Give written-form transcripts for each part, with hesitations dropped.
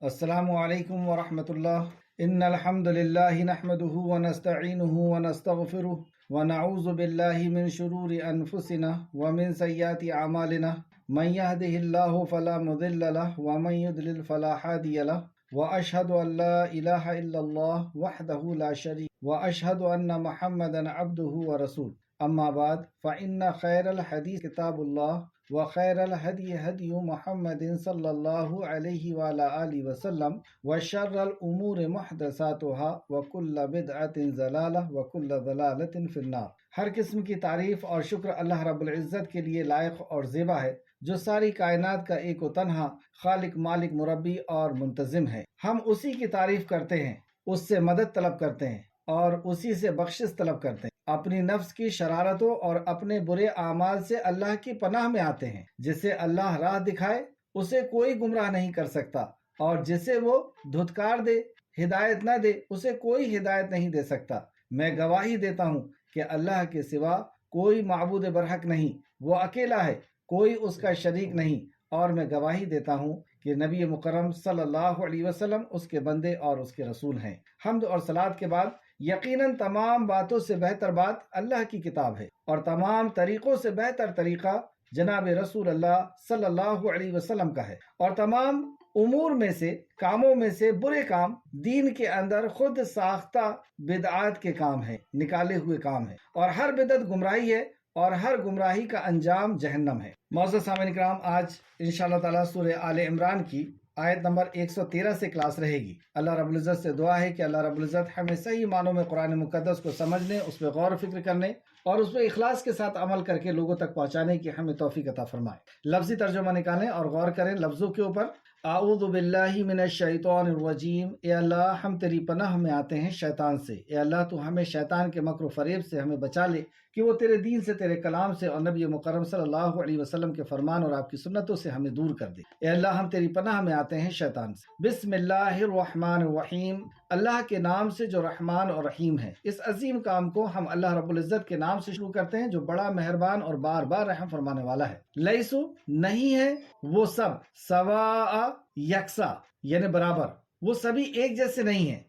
السلام علیکم ورحمۃ اللہ۔ ان الحمد للہ نحمده ونستعینه ونستغفره ونعوذ باللہ من شرور انفسنا ومن سیئات اعمالنا من يهده الله فلا مضل له ومن يضلل فلا هادي له واشهد ان لا اله الا الله وحده لا شريك واشهد ان محمدا عبده ورسوله اما بعد فان خیر الحدیث کتاب اللہ وخیر الهدی هدی محمد صلی اللہ علیہ وآلہ آلہ وسلم وشر الامور محدثاتها وکل بدعۃ ضلالہ وکل ضلالۃ فی النار۔ ہر قسم کی تعریف اور شکر اللہ رب العزت کے لیے لائق اور زیبا ہے، جو ساری کائنات کا ایک و تنہا خالق، مالک، مربی اور منتظم ہے۔ ہم اسی کی تعریف کرتے ہیں، اس سے مدد طلب کرتے ہیں اور اسی سے بخشش طلب کرتے ہیں۔ اپنی نفس کی شرارتوں اور اپنے برے اعمال سے اللہ کی پناہ میں آتے ہیں۔ جسے اللہ راہ دکھائے اسے کوئی گمراہ نہیں کر سکتا، اور جسے وہ دھتکار دے، ہدایت نہ دے، اسے کوئی ہدایت نہیں دے سکتا۔ میں گواہی دیتا ہوں کہ اللہ کے سوا کوئی معبود برحق نہیں، وہ اکیلا ہے، کوئی اس کا شریک نہیں، اور میں گواہی دیتا ہوں کہ نبی مکرم صلی اللہ علیہ وسلم اس کے بندے اور اس کے رسول ہیں۔ حمد اور صلوات کے بعد یقیناً تمام باتوں سے بہتر بات اللہ کی کتاب ہے، اور تمام طریقوں سے بہتر طریقہ جناب رسول اللہ صلی اللہ علیہ وسلم کا ہے، اور تمام امور میں سے، کاموں میں سے برے کام دین کے اندر خود ساختہ بدعات کے کام ہیں، نکالے ہوئے کام ہیں، اور ہر بدعت گمراہی ہے، اور ہر گمراہی کا انجام جہنم ہے۔ معزز سامعین کرام، آج انشاءاللہ تعالیٰ سورہ آل عمران کی آیت نمبر 113 سے کلاس رہے گی۔ اللہ رب العزت سے دعا ہے کہ اللہ رب العزت ہمیں صحیح معنوں میں قرآن مقدس کو سمجھنے، اس پہ غور و فکر کرنے اور اس پہ اخلاص کے ساتھ عمل کر کے لوگوں تک پہنچانے کی ہمیں توفیق عطا فرمائے۔ لفظی ترجمہ نکالیں اور غور کریں لفظوں کے اوپر۔ اعوذ باللہ من الشیطان الرجیم، اے اللہ ہم تیری پناہ میں آتے ہیں شیطان سے۔ اے اللہ تو ہمیں شیطان کے مکر و فریب سے ہمیں بچا لے کہ وہ تیرے دین سے، تیرے کلام سے اور نبی مکرم صلی اللہ علیہ وسلم کے فرمان اور آپ کی سنتوں سے ہمیں دور کر دے۔ اے اللہ ہم تیری پناہ میں آتے ہیں شیطان سے۔ بسم اللہ الرحمن الرحیم، اللہ کے نام سے جو رحمان اور رحیم ہے۔ اس عظیم کام کو ہم اللہ رب العزت کے نام سے شروع کرتے ہیں جو بڑا مہربان اور بار بار رحم فرمانے والا ہے۔ لیسو نہیں ہے وہ سب، سواء یکساں یعنی برابر، وہ سبھی ایک جیسے نہیں ہیں۔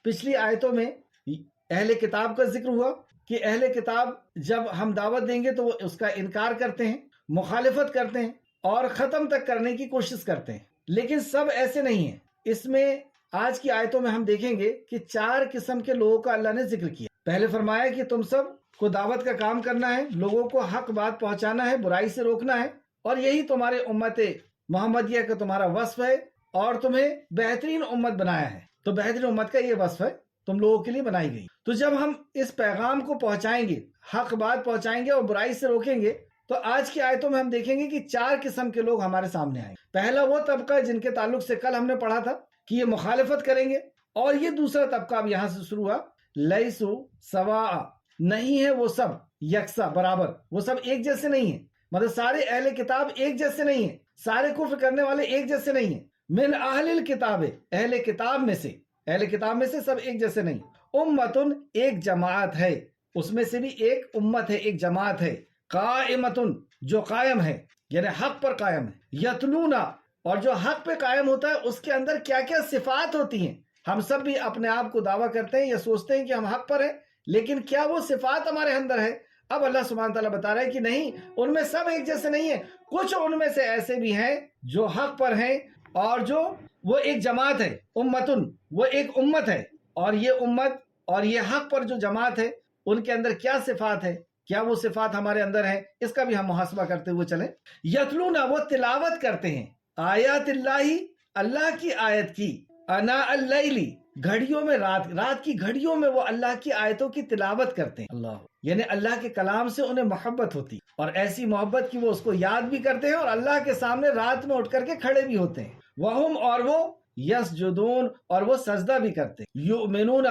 پچھلی آیتوں میں اہل کتاب کا ذکر ہوا کہ اہل کتاب جب ہم دعوت دیں گے تو وہ اس کا انکار کرتے ہیں، مخالفت کرتے ہیں اور ختم تک کرنے کی کوشش کرتے ہیں، لیکن سب ایسے نہیں ہیں۔ اس میں آج کی آیتوں میں ہم دیکھیں گے کہ 4 قسم کے لوگوں کا اللہ نے ذکر کیا۔ پہلے فرمایا کہ تم سب کو دعوت کا کام کرنا ہے، لوگوں کو حق بات پہنچانا ہے، برائی سے روکنا ہے، اور یہی تمہارے امت محمدیہ کا تمہارا وصف ہے، اور تمہیں بہترین امت بنایا ہے۔ تو بہترین امت کا یہ وصف ہے، تم لوگوں کے لیے بنائی گئی۔ تو جب ہم اس پیغام کو پہنچائیں گے، حق بات پہنچائیں گے اور برائی سے روکیں گے، تو آج کی آیتوں میں ہم دیکھیں گے کہ 4 قسم کے لوگ ہمارے سامنے آئیں گے۔ پہلا وہ طبقہ جن کے تعلق سے کل ہم نے پڑھا تھا کہ یہ مخالفت کریں گے، اور یہ دوسرا طبقہ اب یہاں سے شروع ہوا، لیسو سواء نہیں ہے وہ سب یکساں برابر، وہ سب ایک جیسے نہیں ہیں۔ مطلب سارے اہل کتاب ایک جیسے نہیں ہیں، سارے کفر کرنے والے ایک جیسے نہیں ہیں۔ من اہل الکتاب، اہل کتاب میں سے، اہل کتاب میں سے سب ایک جیسے نہیں۔ امتن ایک جماعت ہے، اس میں سے بھی ایک امت ہے، ایک جماعت ہے۔ قائمتن جو قائم ہے یعنی حق پر قائم ہے۔ یتلونا اور جو حق پہ قائم ہوتا ہے اس کے اندر کیا کیا صفات ہوتی ہیں۔ ہم سب بھی اپنے آپ کو دعویٰ کرتے ہیں یا سوچتے ہیں کہ ہم حق پر ہیں، لیکن کیا وہ صفات ہمارے اندر ہے؟ اب اللہ سبحانہ تعالیٰ بتا رہا ہے کہ نہیں، ان میں سب ایک جیسے نہیں ہیں، کچھ ان میں سے ایسے بھی ہیں جو حق پر ہیں، اور جو وہ ایک جماعت ہے۔ امتن وہ ایک امت ہے، اور یہ امت اور یہ حق پر جو جماعت ہے ان کے اندر کیا صفات ہے، کیا وہ صفات ہمارے اندر ہیں، اس کا بھی ہم محاسبہ کرتے ہوئے چلیں۔ یتلونا وہ تلاوت کرتے ہیں، آیات اللہ اللہ کی آیت کی، انا اللیل گھڑیوں میں، رات کی گھڑیوں میں وہ اللہ کی آیتوں کی تلاوت کرتے ہیں۔ اللہ یعنی اللہ کے کلام سے انہیں محبت ہوتی، اور ایسی محبت کی وہ اس کو یاد بھی کرتے ہیں، اور اللہ کے سامنے رات میں اٹھ کر کے کھڑے بھی ہوتے ہیں۔ وہم اور وہ یسجدون اور وہ سجدہ بھی کرتے ہیں۔ یؤمنون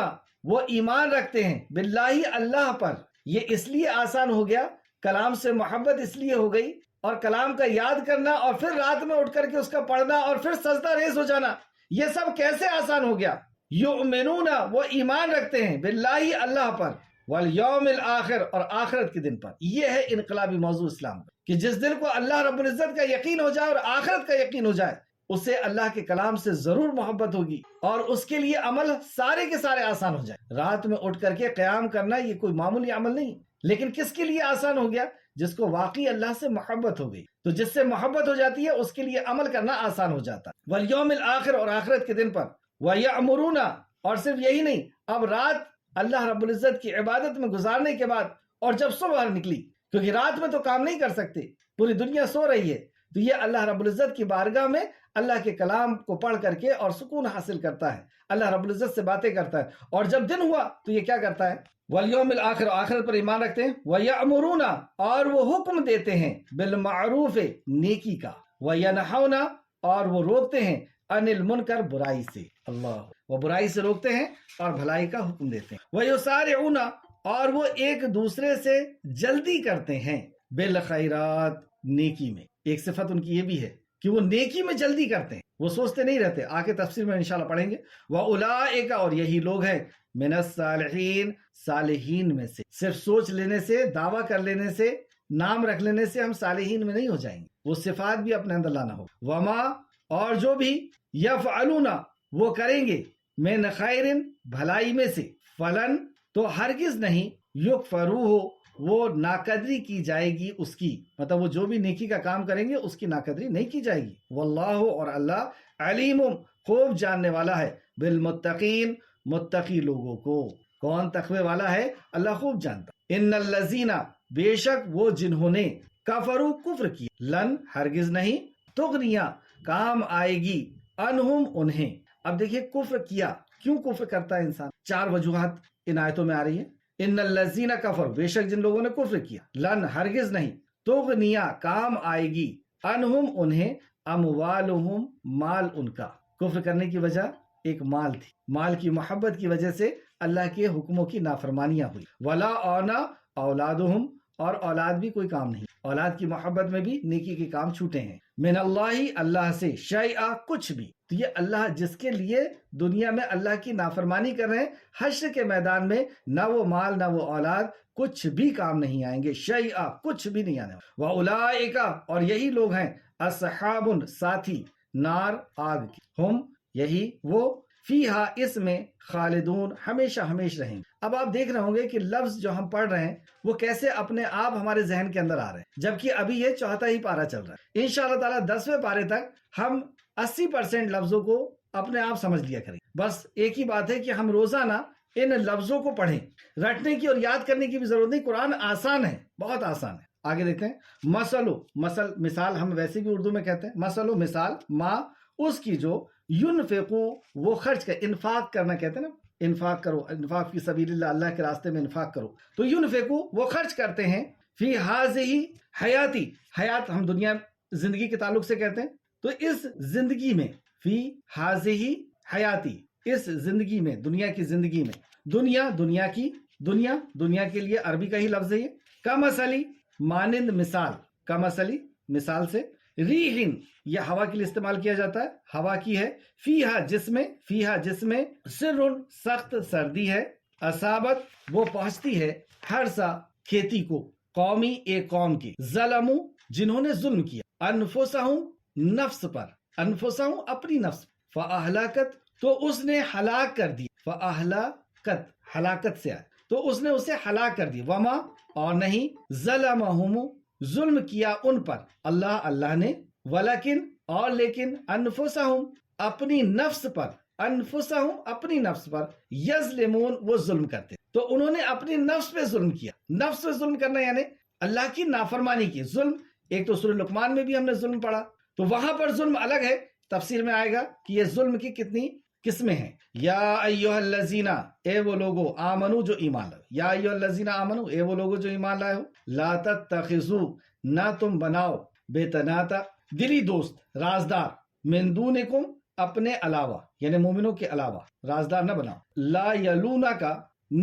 وہ ایمان رکھتے ہیں، باللہ اللہ پر۔ یہ اس لیے آسان ہو گیا، کلام سے محبت اس لیے ہو گئی، اور کلام کا یاد کرنا اور پھر رات میں اٹھ کر کے اس کا پڑھنا اور پھر سجدہ ریز ہو جانا، یہ سب کیسے آسان ہو گیا؟ یؤمنون وہ ایمان رکھتے ہیں، باللہ اللہ پر، والیوم الآخر اور آخرت کے دن پر۔ یہ ہے انقلابی موضوع اسلام کا، کہ جس دل کو اللہ رب العزت کا یقین ہو جائے اور آخرت کا یقین ہو جائے، اسے اللہ کے کلام سے ضرور محبت ہوگی اور اس کے لیے عمل سارے کے سارے آسان ہو جائے۔ رات میں اٹھ کر کے قیام کرنا یہ کوئی معمولی عمل نہیں، لیکن کس کے لیے آسان ہو گیا؟ جس کو واقعی اللہ سے محبت ہو گئی۔ تو جس سے محبت ہو جاتی ہے اس کے لیے عمل کرنا آسان ہو جاتا ہے۔ والیوم الآخر، اور آخرت کے دن پر، وَيَأْمُرُونَ، اور صرف یہی نہیں، اب رات اللہ رب العزت کی عبادت میں گزارنے کے بعد اور جب صبح نکلی، کیونکہ رات میں تو کام نہیں کر سکتے، پوری دنیا سو رہی ہے، تو یہ اللہ رب العزت کی بارگاہ میں اللہ کے کلام کو پڑھ کر کے اور سکون حاصل کرتا ہے، اللہ رب العزت سے باتیں کرتا ہے، اور جب دن ہوا تو یہ کیا کرتا ہے؟ والیوم الآخر، آخرت پر ایمان رکھتے ہیں، وَيَأْمُرُونَ، اور وہ حکم دیتے ہیں، بالمعروف، نیکی کا، وَيَنْہَوْنَ، اور وہ روکتے ہیں، عَنِ الْمُنْکَرِ، برائی سے، اللہ، وہ برائی سے روکتے ہیں اور بھلائی کا حکم دیتے ہیں، وَيُسَارِعُونَ، اور وہ ایک دوسرے سے جلدی کرتے ہیں، بالخیرات، نیکی میں۔ ایک صفت ان کی یہ بھی ہے کہ وہ نیکی میں جلدی کرتے ہیں، وہ سوچتے نہیں رہتے، آگے تفسیر میں انشاءاللہ پڑھیں گے۔ وَأُولَٰئِکَ، اور یہی لوگ ہیں، من الصالحین، صالحین میں سے۔ صرف سوچ لینے سے، دعویٰ کر لینے سے، نام رکھ لینے سے ہم صالحین میں نہیں ہو جائیں گے، وہ صفات بھی اپنے اندر لانا ہو۔ وما، اور جو بھی، یفعلون، وہ کریں گے، من خیر، بھلائی میں سے، فلن، تو ہرگز نہیں، یکفروہ، وہ ناقدری کی جائے گی اس کی، مطلب وہ جو بھی نیکی کا کام کریں گے اس کی ناقدری نہیں کی جائے گی۔ واللہ، اور اللہ، علیم، خوب جاننے والا ہے، بالمتقین، متقی لوگوں کو۔ کون تقوی والا ہے؟ اللہ خوب جانتا۔ ان الذین، بے شک وہ جنہوں نے، کفروا، کفر کیا، لن، ہرگز نہیں، تغنیا، کام آئے گی، انہم، انہیں۔ اب دیکھیے کفر کیا، کیوں کفر کرتا ہے انسان؟ 4 وجوہات ان آیتوں میں آ رہی ہیں۔ ان الذین کفروا، بے شک جن لوگوں نے کفر کیا، لن، ہرگز نہیں، تغنیا، کام آئے گی، انہم، انہیں، اموالہم، مال ان کا۔ کفر کرنے کی وجہ ایک مال تھی، مال کی محبت کی وجہ سے اللہ کے حکموں کی نافرمانیاں ہوئی۔ ولا، اور نہ، اولادہم، اور اولاد بھی کوئی کام نہیں، اولاد کی محبت میں بھی نیکی کے کام چھوٹے ہیں۔ من اللہ، اللہ سے، شیئا، کچھ بھی۔ تو یہ اللہ جس کے لیے دنیا میں اللہ کی نافرمانی کر رہے ہیں، حشر کے میدان میں نہ وہ مال نہ وہ اولاد کچھ بھی کام نہیں آئیں گے، شیئا، کچھ بھی نہیں آنے والا۔ وَأُولَٰئِکَ، اور یہی لوگ ہیں، اصحاب، ساتھی، نار، آگ کی، ہم، یہی وہ، فیہا، اس میں، خالدون، ہمیشہ ہمیشہ رہیں گے۔ اب آپ دیکھ رہے ہوں گے کہ لفظ جو ہم پڑھ رہے ہیں وہ کیسے اپنے آپ ہمارے ذہن کے اندر آ رہے ہیں، جبکہ ابھی یہ 4واں ہی پارہ چل رہا ہے۔ انشاءاللہ تعالیٰ 10ویں پارے تک ہم 80% لفظوں کو اپنے آپ سمجھ لیا کریں۔ بس ایک ہی بات ہے کہ ہم روزانہ ان لفظوں کو پڑھیں، رٹنے کی اور یاد کرنے کی بھی ضرورت نہیں، قرآن آسان ہے، بہت آسان ہے۔ آگے دیکھتے ہیں، مثال ہم ویسے بھی اردو میں کہتے ہیں، مثل، مثال، ما، اس کی جو، ینفقو، وہ خرچ کر، انفاق کرنا کہتے ہیں نا، انفاق کرو، انفاق فی سبیل اللہ، اللہ کے راستے میں انفاق کرو، تو ینفقو، وہ خرچ کرتے ہیں، فی ہذہ، حیاتی، حیات ہم دنیا زندگی کے تعلق سے کہتے ہیں، تو اس زندگی میں، فی ہذہ حیاتی، اس زندگی میں، دنیا کی زندگی میں، دنیا کی، دنیا کے لیے عربی کا ہی لفظ ہے یہ، کمثلی، مانند مثال، کمثلی، مثال سے، ریحٍ، یہ ہوا کے لیے استعمال کیا جاتا ہے، ہوا کی ہے، فیہا، جس میں، سرٌ، سخت سردی ہے، اصابت، وہ پہنچتی ہے، ہرسا، کھیتی کو، قومی، ایک قوم کی، ظلموا، جنہوں نے ظلم کیا، انفسہم، نفس پر، انفسہم، اپنی نفس، فاہلکت، تو اس نے ہلاک کر دی، فاہلکت، ہلاکت سے آئے، تو اس نے اسے ہلاک کر دی، وما، اور نہیں، ظلمہم، ظلم کیا ان پر، اللہ نے، ولیکن، اور لیکن، انفسہم، اپنی نفس پر، انفسہم، اپنی نفس پر، یظلمون، وہ ظلم کرتے، تو انہوں نے اپنی نفس پہ ظلم کیا۔ نفس پہ ظلم کرنا یعنی اللہ کی نافرمانی کی، ظلم، ایک تو سورہ لقمان میں بھی ہم نے ظلم پڑھا، تو وہاں پر ظلم الگ ہے، تفسیر میں آئے گا کہ یہ ظلم کی کتنی قسمیں ہیں۔ یا ایھا الذین، اے وہ لوگو، آمنو، جو ایمان لائے، یا ایھا الذین آمنو، اے وہ لوگو جو ایمان لائے ہو، لا تتخذوا، نہ تم بناؤ، بیتناتا، دلی دوست، رازدار، من دونکم، اپنے علاوہ، یعنی مومنوں کے علاوہ رازدار نہ بناؤ، لا یلونک،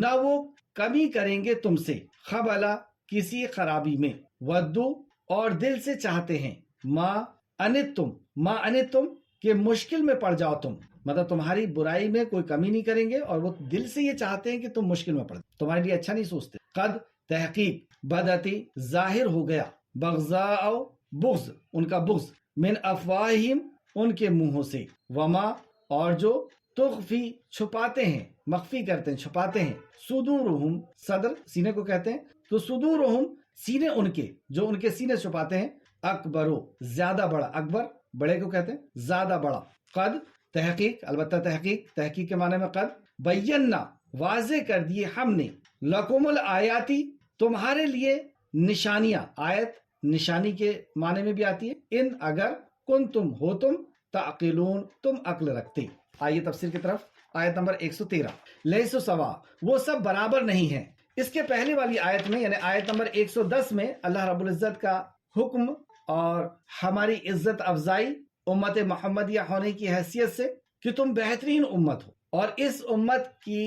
نہ وہ کمی کریں گے تم سے، خبلا، کسی خرابی میں، ودو، اور دل سے چاہتے ہیں، ما انتم، کہ مشکل میں پڑ جاؤ تم، مطلب تمہاری برائی میں کوئی کمی نہیں کریں گے، اور وہ دل سے یہ چاہتے ہیں کہ تم مشکل میں پڑ جاؤ، تمہارے لیے اچھا نہیں سوچتے۔ قد، تحقیق، بدتی، ظاہر ہو گیا، بغضاء، بغض، ان کا بغض، من افواہہم، ان کے منہوں سے، وما اور جو تخفی چھپاتے ہیں، مخفی کرتے ہیں، چھپاتے ہیں، صدورہم صدر سینے کو کہتے ہیں، تو صدورہم سینے ان کے، جو ان کے سینے چھپاتے ہیں، اکبرو زیادہ بڑا، اکبر بڑے کو کہتے ہیں، زیادہ بڑا، قد تحقیق، البتہ تحقیق کے معنی میں قد، بینا واضح کر دیے ہم نے، لکم الآیاتی تمہارے لیے نشانیاں، آیت نشانی کے معنی میں بھی آتی ہے، ان اگر کن تم ہو تم تعقلون تم عقل رکھتے۔ آئیے تفسیر کی طرف، آیت نمبر 113، لیسو سوا وہ سب برابر نہیں ہیں۔ اس کے پہلے والی آیت میں یعنی آیت نمبر 110 میں اللہ رب العزت کا حکم اور ہماری عزت افزائی امت محمدیہ ہونے کی حیثیت سے کہ تم بہترین امت ہو، اور اس امت کی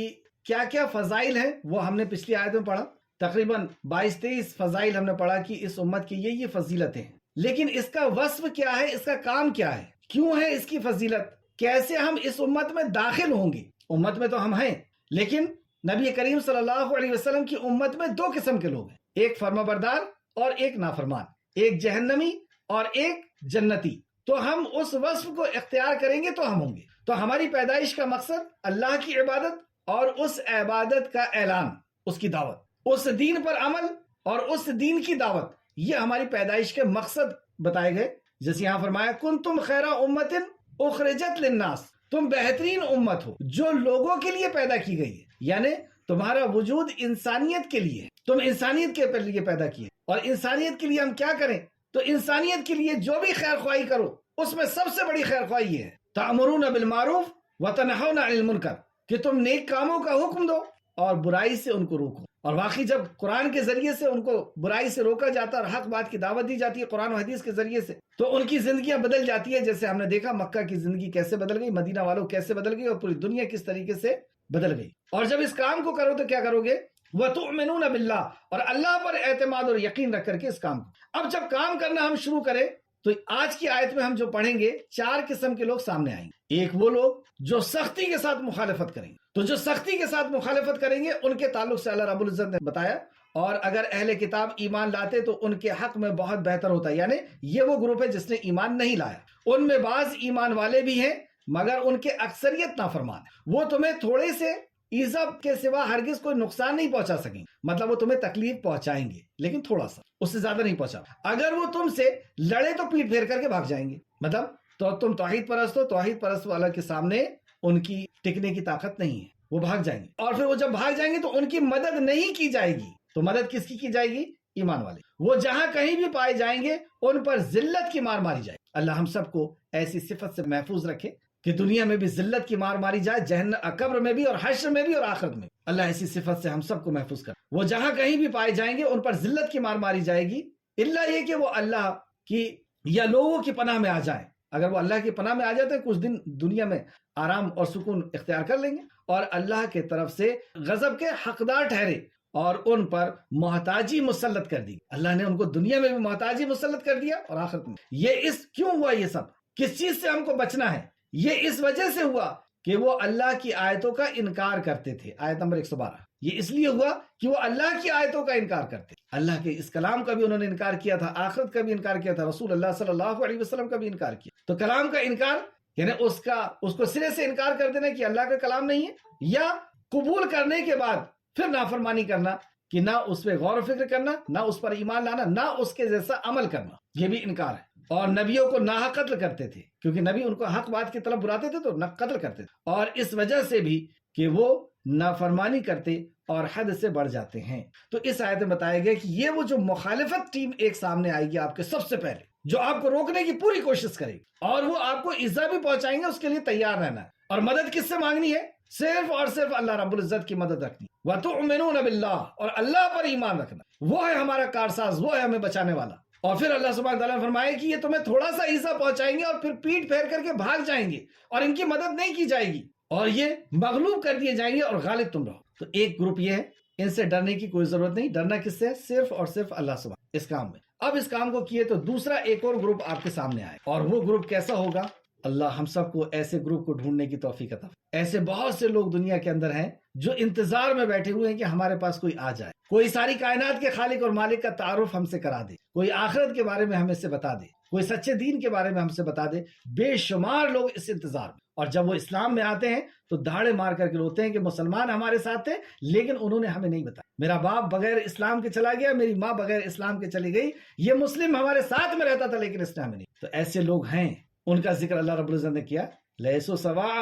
کیا کیا فضائل ہیں وہ ہم نے پچھلی آیت میں پڑھا، تقریباً 22-23 فضائل ہم نے پڑھا کہ اس امت کی یہ فضیلتیں ہیں، لیکن اس کا وصف کیا ہے، اس کا کام کیا ہے، کیوں ہے اس کی فضیلت، کیسے ہم اس امت میں داخل ہوں گے۔ امت میں تو ہم ہیں، لیکن نبی کریم صلی اللہ علیہ وسلم کی امت میں دو قسم کے لوگ ہیں، ایک فرما بردار اور ایک نافرمان، ایک جہنمی اور ایک جنتی، تو ہم اس وصف کو اختیار کریں گے تو ہم ہوں گے۔ تو ہماری پیدائش کا مقصد اللہ کی عبادت اور اس عبادت کا اعلان، اس کی دعوت، اس دین پر عمل اور اس دین کی دعوت، یہ ہماری پیدائش کے مقصد بتائے گئے۔ جیسے یہاں فرمایا کنتم خیر امت اخرجت للناس، تم بہترین امت ہو جو لوگوں کے لیے پیدا کی گئی ہے، یعنی تمہارا وجود انسانیت کے لیے ہے، تم انسانیت کے لیے پیدا کیے، اور انسانیت کے لیے ہم کیا کریں، تو انسانیت کے لیے جو بھی خیر خواہی کرو اس میں سب سے بڑی خیر خواہی یہ ہے تأمرون بالمعروف وتنہون عن المنکر، کہ تم نیک کاموں کا حکم دو اور برائی سے ان کو روکو۔ اور واقعی جب قرآن کے ذریعے سے ان کو برائی سے روکا جاتا ہے اور حق بات کی دعوت دی جاتی ہے قرآن و حدیث کے ذریعے سے، تو ان کی زندگیاں بدل جاتی ہے، جیسے ہم نے دیکھا مکہ کی زندگی کیسے بدل گئی، مدینہ والوں کیسے بدل گئی، اور پوری دنیا کس طریقے سے بدل گئی۔ اور جب اس کام کو کرو تو کیا کرو گے، وَتُؤْمِنُونَ بِاللَّهِ، اور اللہ پر اعتماد اور یقین رکھ کر کے اس کام کو۔ اب جب کام کرنا ہم شروع کریں تو آج کی آیت میں ہم جو پڑھیں گے 4 قسم کے لوگ سامنے آئیں گے۔ ایک وہ لوگ جو سختی کے ساتھ مخالفت کریں گے، تو جو سختی کے ساتھ مخالفت کریں گے ان کے تعلق سے اللہ رب العزت نے بتایا، اور اگر اہل کتاب ایمان لاتے تو ان کے حق میں بہت بہتر ہوتا ہے، یعنی یہ وہ گروپ ہے جس نے ایمان نہیں لایا، ان میں بعض ایمان والے بھی ہیں مگر ان کے اکثریت نافرمان ہے، وہ تمہیں تھوڑے سے ایذا کے سوا ہرگز کوئی نقصان نہیں پہنچا سکیں، مطلب وہ تمہیں تکلیف پہنچائیں گے لیکن تھوڑا سا، اس سے زیادہ نہیں پہنچا، اگر وہ تم سے لڑے تو پیٹ پھیر کر کے بھاگ جائیں گے، مطلب تو تم توحید پرست ہو، توحید پرست والا کے سامنے ان کی ٹکنے کی طاقت نہیں ہے، وہ بھاگ جائیں گے، اور پھر وہ جب بھاگ جائیں گے تو ان کی مدد نہیں کی جائے گی، تو مدد کس کی جائے گی، ایمان والے، وہ جہاں کہیں بھی پائے جائیں گے ان پر ذلت کی مار ماری جائے، اللہ ہم سب کو ایسی صفت سے محفوظ رکھے کہ دنیا میں بھی ذلت کی مار ماری جائے، جہنم قبر میں بھی اور حشر میں بھی اور آخرت میں، اللہ ایسی صفت سے ہم سب کو محفوظ کر، وہ جہاں کہیں بھی پائے جائیں گے ان پر ذلت کی مار ماری جائے گی، الا یہ کہ وہ اللہ کی یا لوگوں کی پناہ میں آ جائیں، اگر وہ اللہ کی پناہ میں آ جاتے ہیں کچھ دن دنیا میں آرام اور سکون اختیار کر لیں گے، اور اللہ کے طرف سے غضب کے حقدار ٹھہرے اور ان پر محتاجی مسلط کر دی، اللہ نے ان کو دنیا میں بھی محتاجی مسلط کر دیا اور آخرت میں۔ یہ کیوں ہوا، یہ سب کس چیز سے ہم کو بچنا ہے، یہ اس وجہ سے ہوا کہ وہ اللہ کی آیتوں کا انکار کرتے تھے، آیت نمبر 112، یہ اس لیے ہوا کہ وہ اللہ کی آیتوں کا انکار کرتے، اللہ کے اس کلام کا بھی انہوں نے انکار کیا تھا، آخرت کا بھی انکار کیا تھا، رسول اللہ صلی اللہ علیہ وسلم کا بھی انکار کیا، تو کلام کا انکار یعنی اس کو سرے سے انکار کر دینا کہ اللہ کا کلام نہیں ہے، یا قبول کرنے کے بعد پھر نافرمانی کرنا کہ نہ اس پہ غور و فکر کرنا، نہ اس پر ایمان لانا، نہ اس کے جیسا عمل کرنا، یہ بھی انکار ہے۔ اور نبیوں کو ناحق قتل کرتے تھے، کیونکہ نبی ان کو حق بات کی طرف بلاتے تھے تو نہ قتل کرتے تھے، اور اس وجہ سے بھی کہ وہ نافرمانی کرتے اور حد سے بڑھ جاتے ہیں۔ تو اس آیت میں بتایا گیا کہ یہ وہ جو مخالفت ٹیم ایک سامنے آئے گی آپ کے سب سے پہلے، جو آپ کو روکنے کی پوری کوشش کرے گی اور وہ آپ کو ایذا بھی پہنچائیں گے، اس کے لیے تیار رہنا ہے۔ اور مدد کس سے مانگنی ہے؟ صرف اور صرف اللہ رب العزت کی مدد رکھنی، وَتُؤْمِنُونَ بِاللَّهِ، اور اللہ پر ایمان رکھنا، وہ ہے ہمارا کارساز، وہ ہے ہمیں بچانے والا۔ اور پھر اللہ سبحانہ تعالیٰ نے فرمایا کہ یہ تمہیں تھوڑا سا ایذا پہنچائیں گے اور پھر پیٹ پھیر کر کے بھاگ جائیں گے اور ان کی مدد نہیں کی جائے گی اور یہ مغلوب کر دیے جائیں گے اور غالب تم رہو۔ تو ایک گروپ یہ ہے، ان سے ڈرنے کی کوئی ضرورت نہیں، ڈرنا کس سے ہے؟ صرف اور صرف اللہ سبحانہ اس کام میں۔ اب اس کام کو کیے تو دوسرا ایک اور گروپ آپ کے سامنے آئے، اور وہ گروپ کیسا ہوگا؟ اللہ ہم سب کو ایسے گروپ کو ڈھونڈنے کی توفیق عطا فرمائے۔ ایسے بہت سے لوگ دنیا کے اندر ہیں جو انتظار میں بیٹھے ہوئے ہیں کہ ہمارے پاس کوئی آ جائے، کوئی ساری کائنات کے خالق اور مالک کا تعارف ہم سے کرا دے، کوئی آخرت کے بارے میں ہمیں سے بتا دے، کوئی سچے دین کے بارے میں ہم سے بتا دے. بے شمار لوگ اس انتظار میں، اور جب وہ اسلام میں آتے ہیں تو دھاڑے مار کر کے روتے ہیں کہ مسلمان ہمارے ساتھ تھے لیکن انہوں نے ہمیں نہیں بتایا. میرا باپ بغیر اسلام کے چلا گیا، میری ماں بغیر اسلام کے چلی گئی، یہ مسلم ہمارے ساتھ میں رہتا تھا لیکن اس نے ہمیں نہیں. تو ایسے لوگ ہیں، ان کا ذکر اللہ رب العزت نے کیا. لیسو سوا،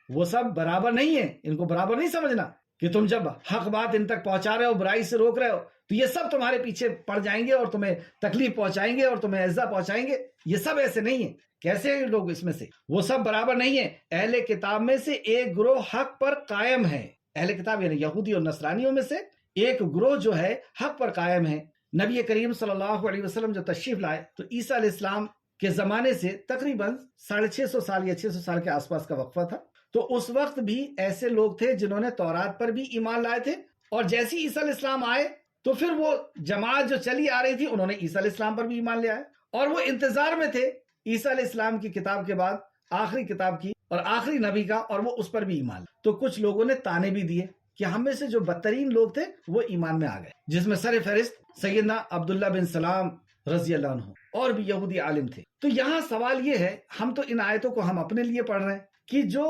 وہ سب برابر نہیں ہے، ان کو برابر نہیں سمجھنا کہ تم جب حق بات ان تک پہنچا رہے ہو، برائی سے روک رہے ہو، تو یہ سب تمہارے پیچھے پڑ جائیں گے اور تمہیں تکلیف پہنچائیں گے اور تمہیں عزا پہنچائیں گے. یہ سب ایسے نہیں ہیں. کیسے ہیں لوگ اس میں سے؟ وہ سب برابر نہیں ہیں. اہل کتاب میں سے ایک گروہ حق پر قائم ہے. اہل کتاب یعنی یہودی اور نصرانیوں میں سے ایک گروہ جو ہے حق پر قائم ہے. نبی کریم صلی اللہ علیہ وسلم جو تشریف لائے تو عیسیٰ علیہ السلام کے زمانے سے تقریباً 650 سال یا 600 سال کے آس پاس کا وقفہ تھا. تو اس وقت بھی ایسے لوگ تھے جنہوں نے تورات پر بھی ایمان لائے تھے، اور جیسے عیسیٰ علیہ السلام آئے تو پھر وہ جماعت جو چلی آ رہی تھی انہوں نے عیسیٰ علیہ السلام پر بھی ایمان لے آئے، اور وہ انتظار میں تھے عیسیٰ علیہ السلام کی کتاب کے بعد آخری کتاب کی اور آخری نبی کا، اور وہ اس پر بھی ایمان لائے. تو کچھ لوگوں نے تانے بھی دیے کہ ہم میں سے جو بدترین لوگ تھے وہ ایمان میں آ گئے، جس میں سر فہرست سیدنا عبداللہ بن سلام رضی اللہ عنہ اور بھی یہودی عالم تھے. تو یہاں سوال یہ ہے، ہم تو ان آیتوں کو ہم اپنے لیے پڑھ رہے ہیں کہ جو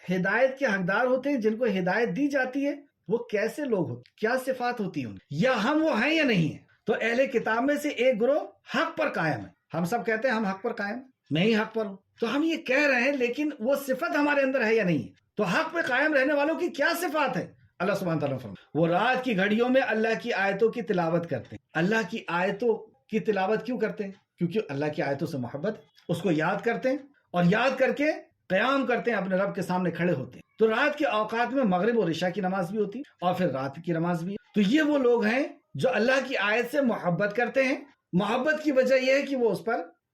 ہدایت کے حقدار ہوتے ہیں، جن کو ہدایت دی جاتی ہے، وہ کیسے لوگ ہوتے، کیا صفات ہوتی ہیں، یا ہم وہ ہیں یا نہیں ہیں. تو اہل کتاب میں سے ایک گروہ حق پر قائم ہے. ہم سب کہتے ہیں ہم حق پر قائم، میں ہی حق پر ہوں. تو ہم یہ کہہ رہے ہیں لیکن وہ صفت ہمارے اندر ہے یا نہیں ہے. تو حق پہ قائم رہنے والوں کی کیا صفات ہے؟ اللہ سبحانہ تعالیٰ فرماتا ہے وہ رات کی گھڑیوں میں اللہ کی آیتوں کی تلاوت کرتے ہیں. اللہ کی آیتوں کی تلاوت کیوں کرتے ہیں؟ کیونکہ اللہ کی آیتوں سے محبت، اس کو یاد کرتے ہیں اور یاد کر کے قیام کرتے ہیں، اپنے رب کے سامنے کھڑے ہوتے ہیں. تو رات کے اوقات میں مغرب اور عشاء کی نماز بھی ہوتی ہے اور پھر رات کی نماز بھی ہے. تو یہ وہ لوگ ہیں جو اللہ کی آیت سے محبت کرتے ہیں. محبت کی وجہ یہ ہے کہ وہ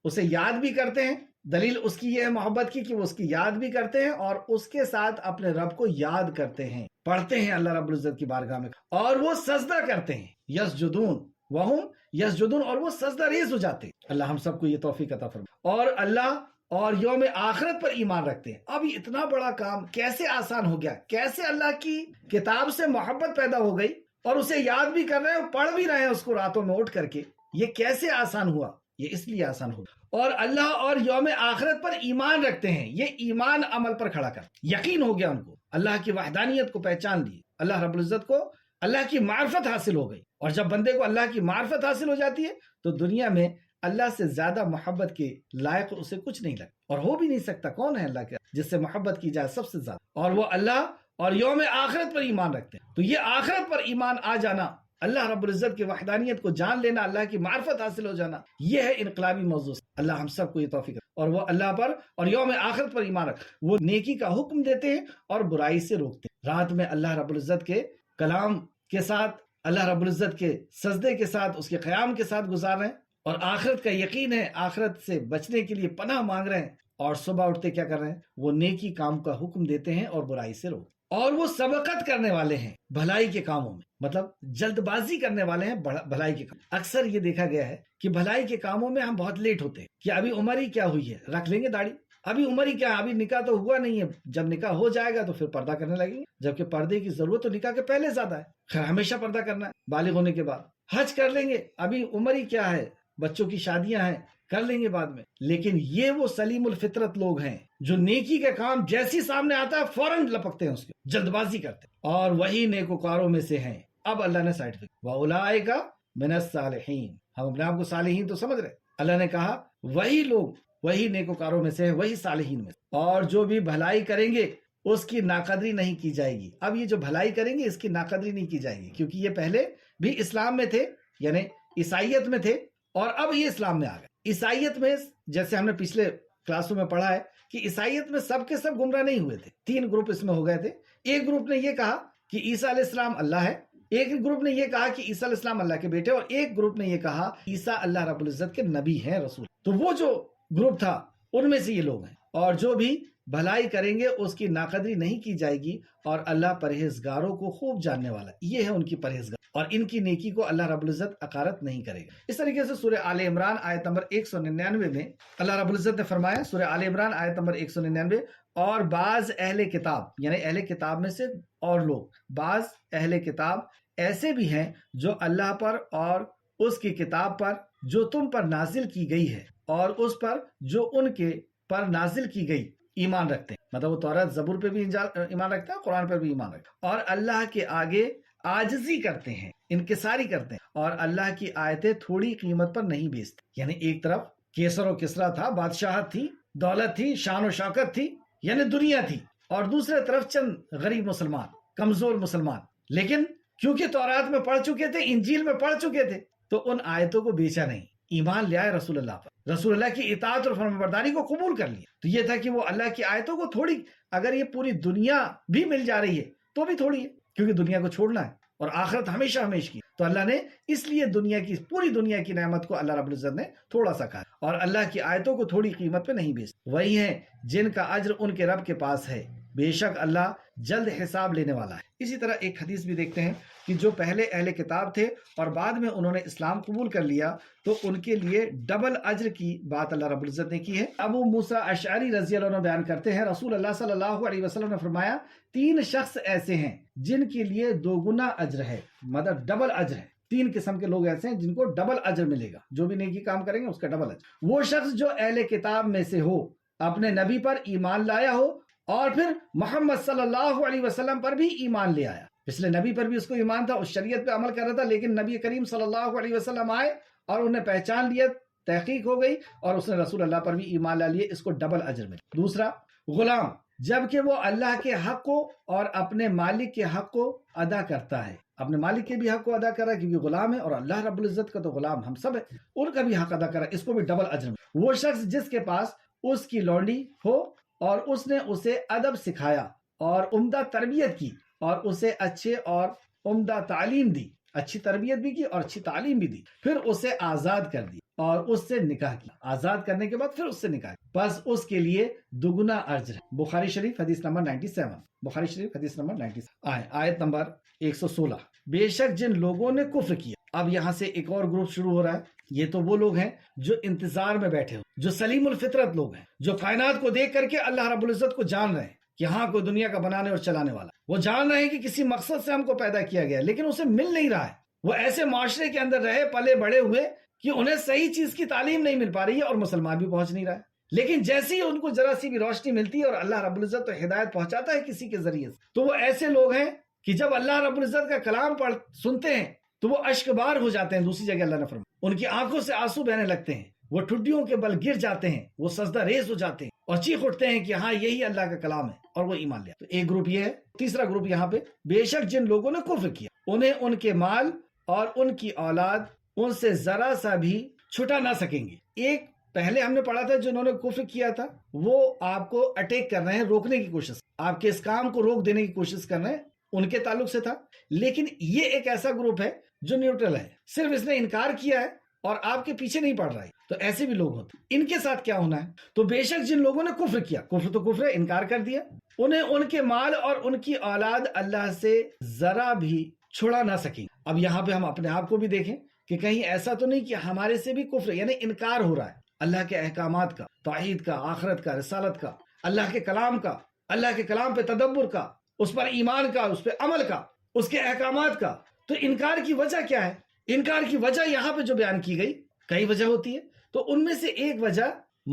اسے یاد بھی کرتے ہیں. دلیل اس کی یہ ہے محبت کی کہ وہ اس کی یاد بھی کرتے ہیں اور اس کے ساتھ اپنے رب کو یاد کرتے ہیں، پڑھتے ہیں اللہ رب العزت کی بارگاہ میں، اور وہ سجدہ کرتے ہیں. یسجدون وہم یسجدون، اور وہ سجدہ ریز ہو جاتے ہیں. اللہ ہم سب کو یہ توفیق عطا فرمائے. اور اللہ اور یوم آخرت پر ایمان رکھتے ہیں. اب یہ اتنا بڑا کام کیسے آسان ہو گیا؟ کیسے اللہ کی کتاب سے محبت پیدا ہو گئی اور اسے یاد بھی کر رہے ہیں اور پڑھ بھی رہے ہیں اس کو راتوں میں اٹھ کر کے؟ یہ کیسے آسان ہوا؟ یہ اس لیے آسان ہو. اور اللہ اور یوم آخرت پر ایمان رکھتے ہیں. یہ ایمان عمل پر کھڑا کر، یقین ہو گیا ان کو، اللہ کی وحدانیت کو پہچان لی، اللہ رب العزت کو اللہ کی معرفت حاصل ہو گئی. اور جب بندے کو اللہ کی معرفت حاصل ہو جاتی ہے تو دنیا میں اللہ سے زیادہ محبت کے لائق اسے کچھ نہیں لگتا، اور ہو بھی نہیں سکتا. کون ہے اللہ کے جس سے محبت کی جائے سب سے زیادہ؟ اور وہ اللہ اور یوم آخرت پر ایمان رکھتے ہیں. تو یہ آخرت پر ایمان آ جانا، اللہ رب العزت کی وحدانیت کو جان لینا، اللہ کی معرفت حاصل ہو جانا، یہ ہے انقلابی موضوع. اللہ ہم سب کو یہ توفیق، اور وہ اللہ پر اور یوم آخرت پر ایمان رکھ، وہ نیکی کا حکم دیتے ہیں اور برائی سے روکتے ہیں. رات میں اللہ رب العزت کے کلام کے ساتھ، اللہ رب العزت کے سجدے کے ساتھ، اس کے قیام کے ساتھ گزار رہے ہیں، اور آخرت کا یقین ہے، آخرت سے بچنے کے لیے پناہ مانگ رہے ہیں. اور صبح اٹھتے کیا کر رہے ہیں؟ وہ نیکی کام کا حکم دیتے ہیں اور برائی سے روکتے ہیں. اور وہ سبقت کرنے والے ہیں بھلائی کے کاموں میں، مطلب جلد بازی کرنے والے ہیں بھلائی کے کام. اکثر یہ دیکھا گیا ہے کہ بھلائی کے کاموں میں ہم بہت لیٹ ہوتے ہیں، کہ ابھی عمر ہی کیا ہوئی ہے، رکھ لیں گے داڑھی، ابھی عمر ہی کیا، ابھی نکاح تو ہوا نہیں ہے، جب نکاح ہو جائے گا تو پھر پردہ کرنے لگیں گے. جبکہ پردے کی ضرورت تو نکاح کے پہلے زیادہ ہے. خیر ہمیشہ پردہ کرنا ہے بالغ ہونے کے بعد. حج کر لیں گے، ابھی عمر ہی کیا ہے، بچوں کی شادیاں ہیں، کر لیں گے بعد میں. لیکن یہ وہ سلیم الفطرت لوگ ہیں جو نیکی کا کام جیسی سامنے آتا ہے فوراً لپکتے ہیں، اس کے جلد بازی کرتے ہیں، اور وہی نیکوکاروں میں سے ہیں. اب اللہ نے سرٹیفکیٹ وَأُولَٰئِکَ مِنَ الصَّالِحِینَ، ہم اپنے آپ کو صالحین تو سمجھ رہے. اللہ نے کہا وہی لوگ وہی نیکوکاروں میں سے ہیں، وہی صالحین میں سے. اور جو بھی بھلائی کریں گے اس کی ناقدری نہیں کی جائے گی. اب یہ جو بھلائی کریں گے اس کی ناقدری نہیں کی جائے گی، کیونکہ یہ پہلے بھی اسلام میں تھے، یعنی عیسائیت میں تھے، اور اب یہ اسلام میں آ گئے. عیسائیت میں جیسے ہم نے پچھلے کلاسوں میں پڑھا ہے کہ عیسائیت میں سب کے سب گمراہ نہیں ہوئے تھے. 3 گروپ اس میں ہو گئے تھے. ایک گروپ نے یہ کہا کہ عیسیٰ علیہ السلام اللہ ہے، ایک گروپ نے یہ کہا کہ عیسیٰ علیہ السلام اللہ کے بیٹے، اور ایک گروپ نے یہ کہا عیسیٰ اللہ رب العزت کے نبی ہیں، رسول. تو وہ جو گروپ تھا ان میں سے یہ لوگ ہیں. اور جو بھی بھلائی کریں گے اس کی ناقدری نہیں کی جائے گی، اور اللہ پرہیزگاروں کو خوب جاننے والا. یہ ہے ان کی پرہیزگار، اور ان کی نیکی کو اللہ رب العزت عقارت نہیں کرے گا. اس طریقے سے سورہ آل عمران آیت نمبر 199 میں اللہ رب العزت نے فرمایا، سورہ آل عمران آیت نمبر 199، اور بعض اہل کتاب، یعنی اہل کتاب میں سے اور لوگ، بعض اہل کتاب ایسے بھی ہیں جو اللہ پر اور اس کی کتاب پر جو تم پر نازل کی گئی ہے اور اس پر جو ان کے پر نازل کی گئی ایمان رکھتے ہیں. مطلب وہ تورات زبور پہ بھی ایمان رکھتے ہیں, قرآن پر بھی ایمان رکھتے ہیں, اور اللہ کے آگے عاجزی کرتے ہیں, انکساری کرتے ہیں, اور اللہ کی آیتیں تھوڑی قیمت پر نہیں بیچتے. یعنی ایک طرف کیسر و کسرا تھا, بادشاہت تھی, دولت تھی, شان و شوکت تھی, یعنی دنیا تھی, اور دوسرے طرف چند غریب مسلمان, کمزور مسلمان, لیکن کیونکہ تورات میں پڑھ چکے تھے, انجیل میں پڑھ چکے تھے, تو ان آیتوں کو بیچا نہیں, ایمان لے آئے رسول اللہ پر, رسول اللہ کی اطاعت اور فرمانبرداری کو قبول کر لیا. تو یہ تھا کہ وہ اللہ کی آیتوں کو تھوڑی, اگر یہ پوری دنیا بھی مل جا رہی ہے تو بھی تھوڑی ہے, کیونکہ دنیا کو چھوڑنا ہے اور آخرت ہمیشہ ہمیشہ کی. تو اللہ نے اس لیے دنیا کی, پوری دنیا کی نعمت کو اللہ رب العزت نے تھوڑا سا کہا, اور اللہ کی آیتوں کو تھوڑی قیمت پہ نہیں بیچتے. وہی ہیں جن کا اجر ان کے رب کے پاس ہے, بے شک اللہ جلد حساب لینے والا ہے. اسی طرح ایک حدیث بھی دیکھتے ہیں کہ جو پہلے اہل کتاب تھے اور بعد میں انہوں نے اسلام قبول کر لیا, تو ان کے لیے ڈبل اجر کی بات اللہ رب العزت نے کی ہے. ابو موسیٰ اشعری رضی اللہ عنہ بیان کرتے ہیں, رسول اللہ صلی اللہ علیہ وسلم نے فرمایا 3 شخص ایسے ہیں جن کے لیے 2 گنا اجر ہے, مطلب ڈبل اجر ہے. 3 قسم کے لوگ ایسے ہیں جن کو ڈبل اجر ملے گا, جو بھی نیکی کام کریں گے اس کا ڈبل اجر. وہ شخص جو اہل کتاب میں سے ہو, اپنے نبی پر ایمان لایا ہو, اور پھر محمد صلی اللہ علیہ وسلم پر بھی ایمان لے آیا. پچھلے نبی پر بھی اس کو ایمان تھا, اس شریعت پہ عمل کر رہا تھا, لیکن نبی کریم صلی اللہ علیہ وسلم آئے اور انہیں پہچان لیا, تحقیق ہو گئی, اور اس نے رسول اللہ پر بھی ایمان لا لیے, اس کو ڈبل اجر ملے. دوسرا غلام, جبکہ وہ اللہ کے حق کو اور اپنے مالک کے حق کو ادا کرتا ہے, اپنے مالک کے بھی حق کو ادا کر رہا ہے کیونکہ غلام ہے, اور اللہ رب العزت کا تو غلام ہم سب ہیں, ان کا بھی حق ادا کر رہا ہے, اس کو بھی ڈبل اجر ملے. وہ شخص جس کے پاس اس کی لونڈی ہو اور اس نے اسے ادب سکھایا اور عمدہ تربیت کی, اور اسے اچھے اور عمدہ تعلیم دی, اچھی تربیت بھی کی اور اچھی تعلیم بھی دی, پھر اسے آزاد کر دی اور اس سے نکاح کیا, آزاد کرنے کے بعد پھر اس سے نکاح کیا, بس اس کے لیے 2 گنا اجر ہے. بخاری شریف حدیث نمبر 97, بخاری شریف حدیث نمبر 97. آیت نمبر 116. بے شک جن لوگوں نے کفر کیا. اب یہاں سے ایک اور گروپ شروع ہو رہا ہے. یہ تو وہ لوگ ہیں جو انتظار میں بیٹھے ہو, جو سلیم الفطرت لوگ ہیں, جو کائنات کو دیکھ کر کے اللہ رب العزت کو جان رہے ہیں کہ ہاں کوئی دنیا کا بنانے اور چلانے والا. وہ جان رہے ہیں کہ کسی مقصد سے ہم کو پیدا کیا گیا, لیکن اسے مل نہیں رہا ہے. وہ ایسے معاشرے کے اندر رہے, پلے بڑے ہوئے کہ انہیں صحیح چیز کی تعلیم نہیں مل پا رہی ہے, اور مسلمان بھی پہنچ نہیں رہا ہے. لیکن جیسے ہی ان کو ذرا سی بھی روشنی ملتی ہے اور اللہ رب العزت تو ہدایت پہنچاتا ہے کسی کے ذریعے سے, تو وہ ایسے لوگ ہیں کہ جب اللہ رب العزت کا کلام سنتے ہیں تو وہ اشک بار ہو جاتے ہیں. دوسری جگہ اللہ نے فرمایا ان کی آنکھوں سے آنسو بہنے لگتے ہیں, وہ ٹھڈیوں کے بل گر جاتے ہیں, وہ سجدہ ریز ہو جاتے ہیں اور چیخ اٹھتے ہیں کہ ہاں یہی اللہ کا کلام ہے, اور وہ ایمان لیا. تو ایک گروپ یہ ہے. تیسرا گروپ یہاں پہ, بے شک جن لوگوں نے کفر کیا, انہیں ان کے مال اور ان کی اولاد ان سے ذرا سا بھی چھٹا نہ سکیں گے. ایک پہلے ہم نے پڑھا تھا جنہوں نے کفر کیا تھا, وہ آپ کو اٹیک کر رہے ہیں, روکنے کی کوشش, آپ کے اس کام کو روک دینے کی کوشش کر رہے ہیں, ان کے تعلق سے تھا. لیکن یہ ایک ایسا گروپ ہے جو نیوٹرل ہے, صرف اس نے انکار کیا ہے اور آپ کے پیچھے نہیں پڑ رہا ہے. تو ایسے بھی لوگ ہوتے, ان کے ساتھ کیا ہونا ہے؟ تو بے شک جن لوگوں نے کفر کیا, کفر تو کفر ہے, انکار کر دیا, انہیں ان کے مال اور ان کی اولاد اللہ سے ذرا بھی چھڑا نہ سکیں. اب یہاں پہ ہم اپنے آپ کو بھی دیکھیں کہ کہیں ایسا تو نہیں کہ ہمارے سے بھی کفر یعنی انکار ہو رہا ہے اللہ کے احکامات کا, توحید کا, آخرت کا, رسالت کا, اللہ کے کلام کا, اللہ کے کلام پہ تدبر کا, اس پر ایمان کا, اس پہ عمل کا, اس کے احکامات کا. تو انکار کی وجہ کیا ہے؟ انکار کی وجہ یہاں پہ جو بیان کی گئی, کئی وجہ ہوتی ہے, تو ان میں سے ایک وجہ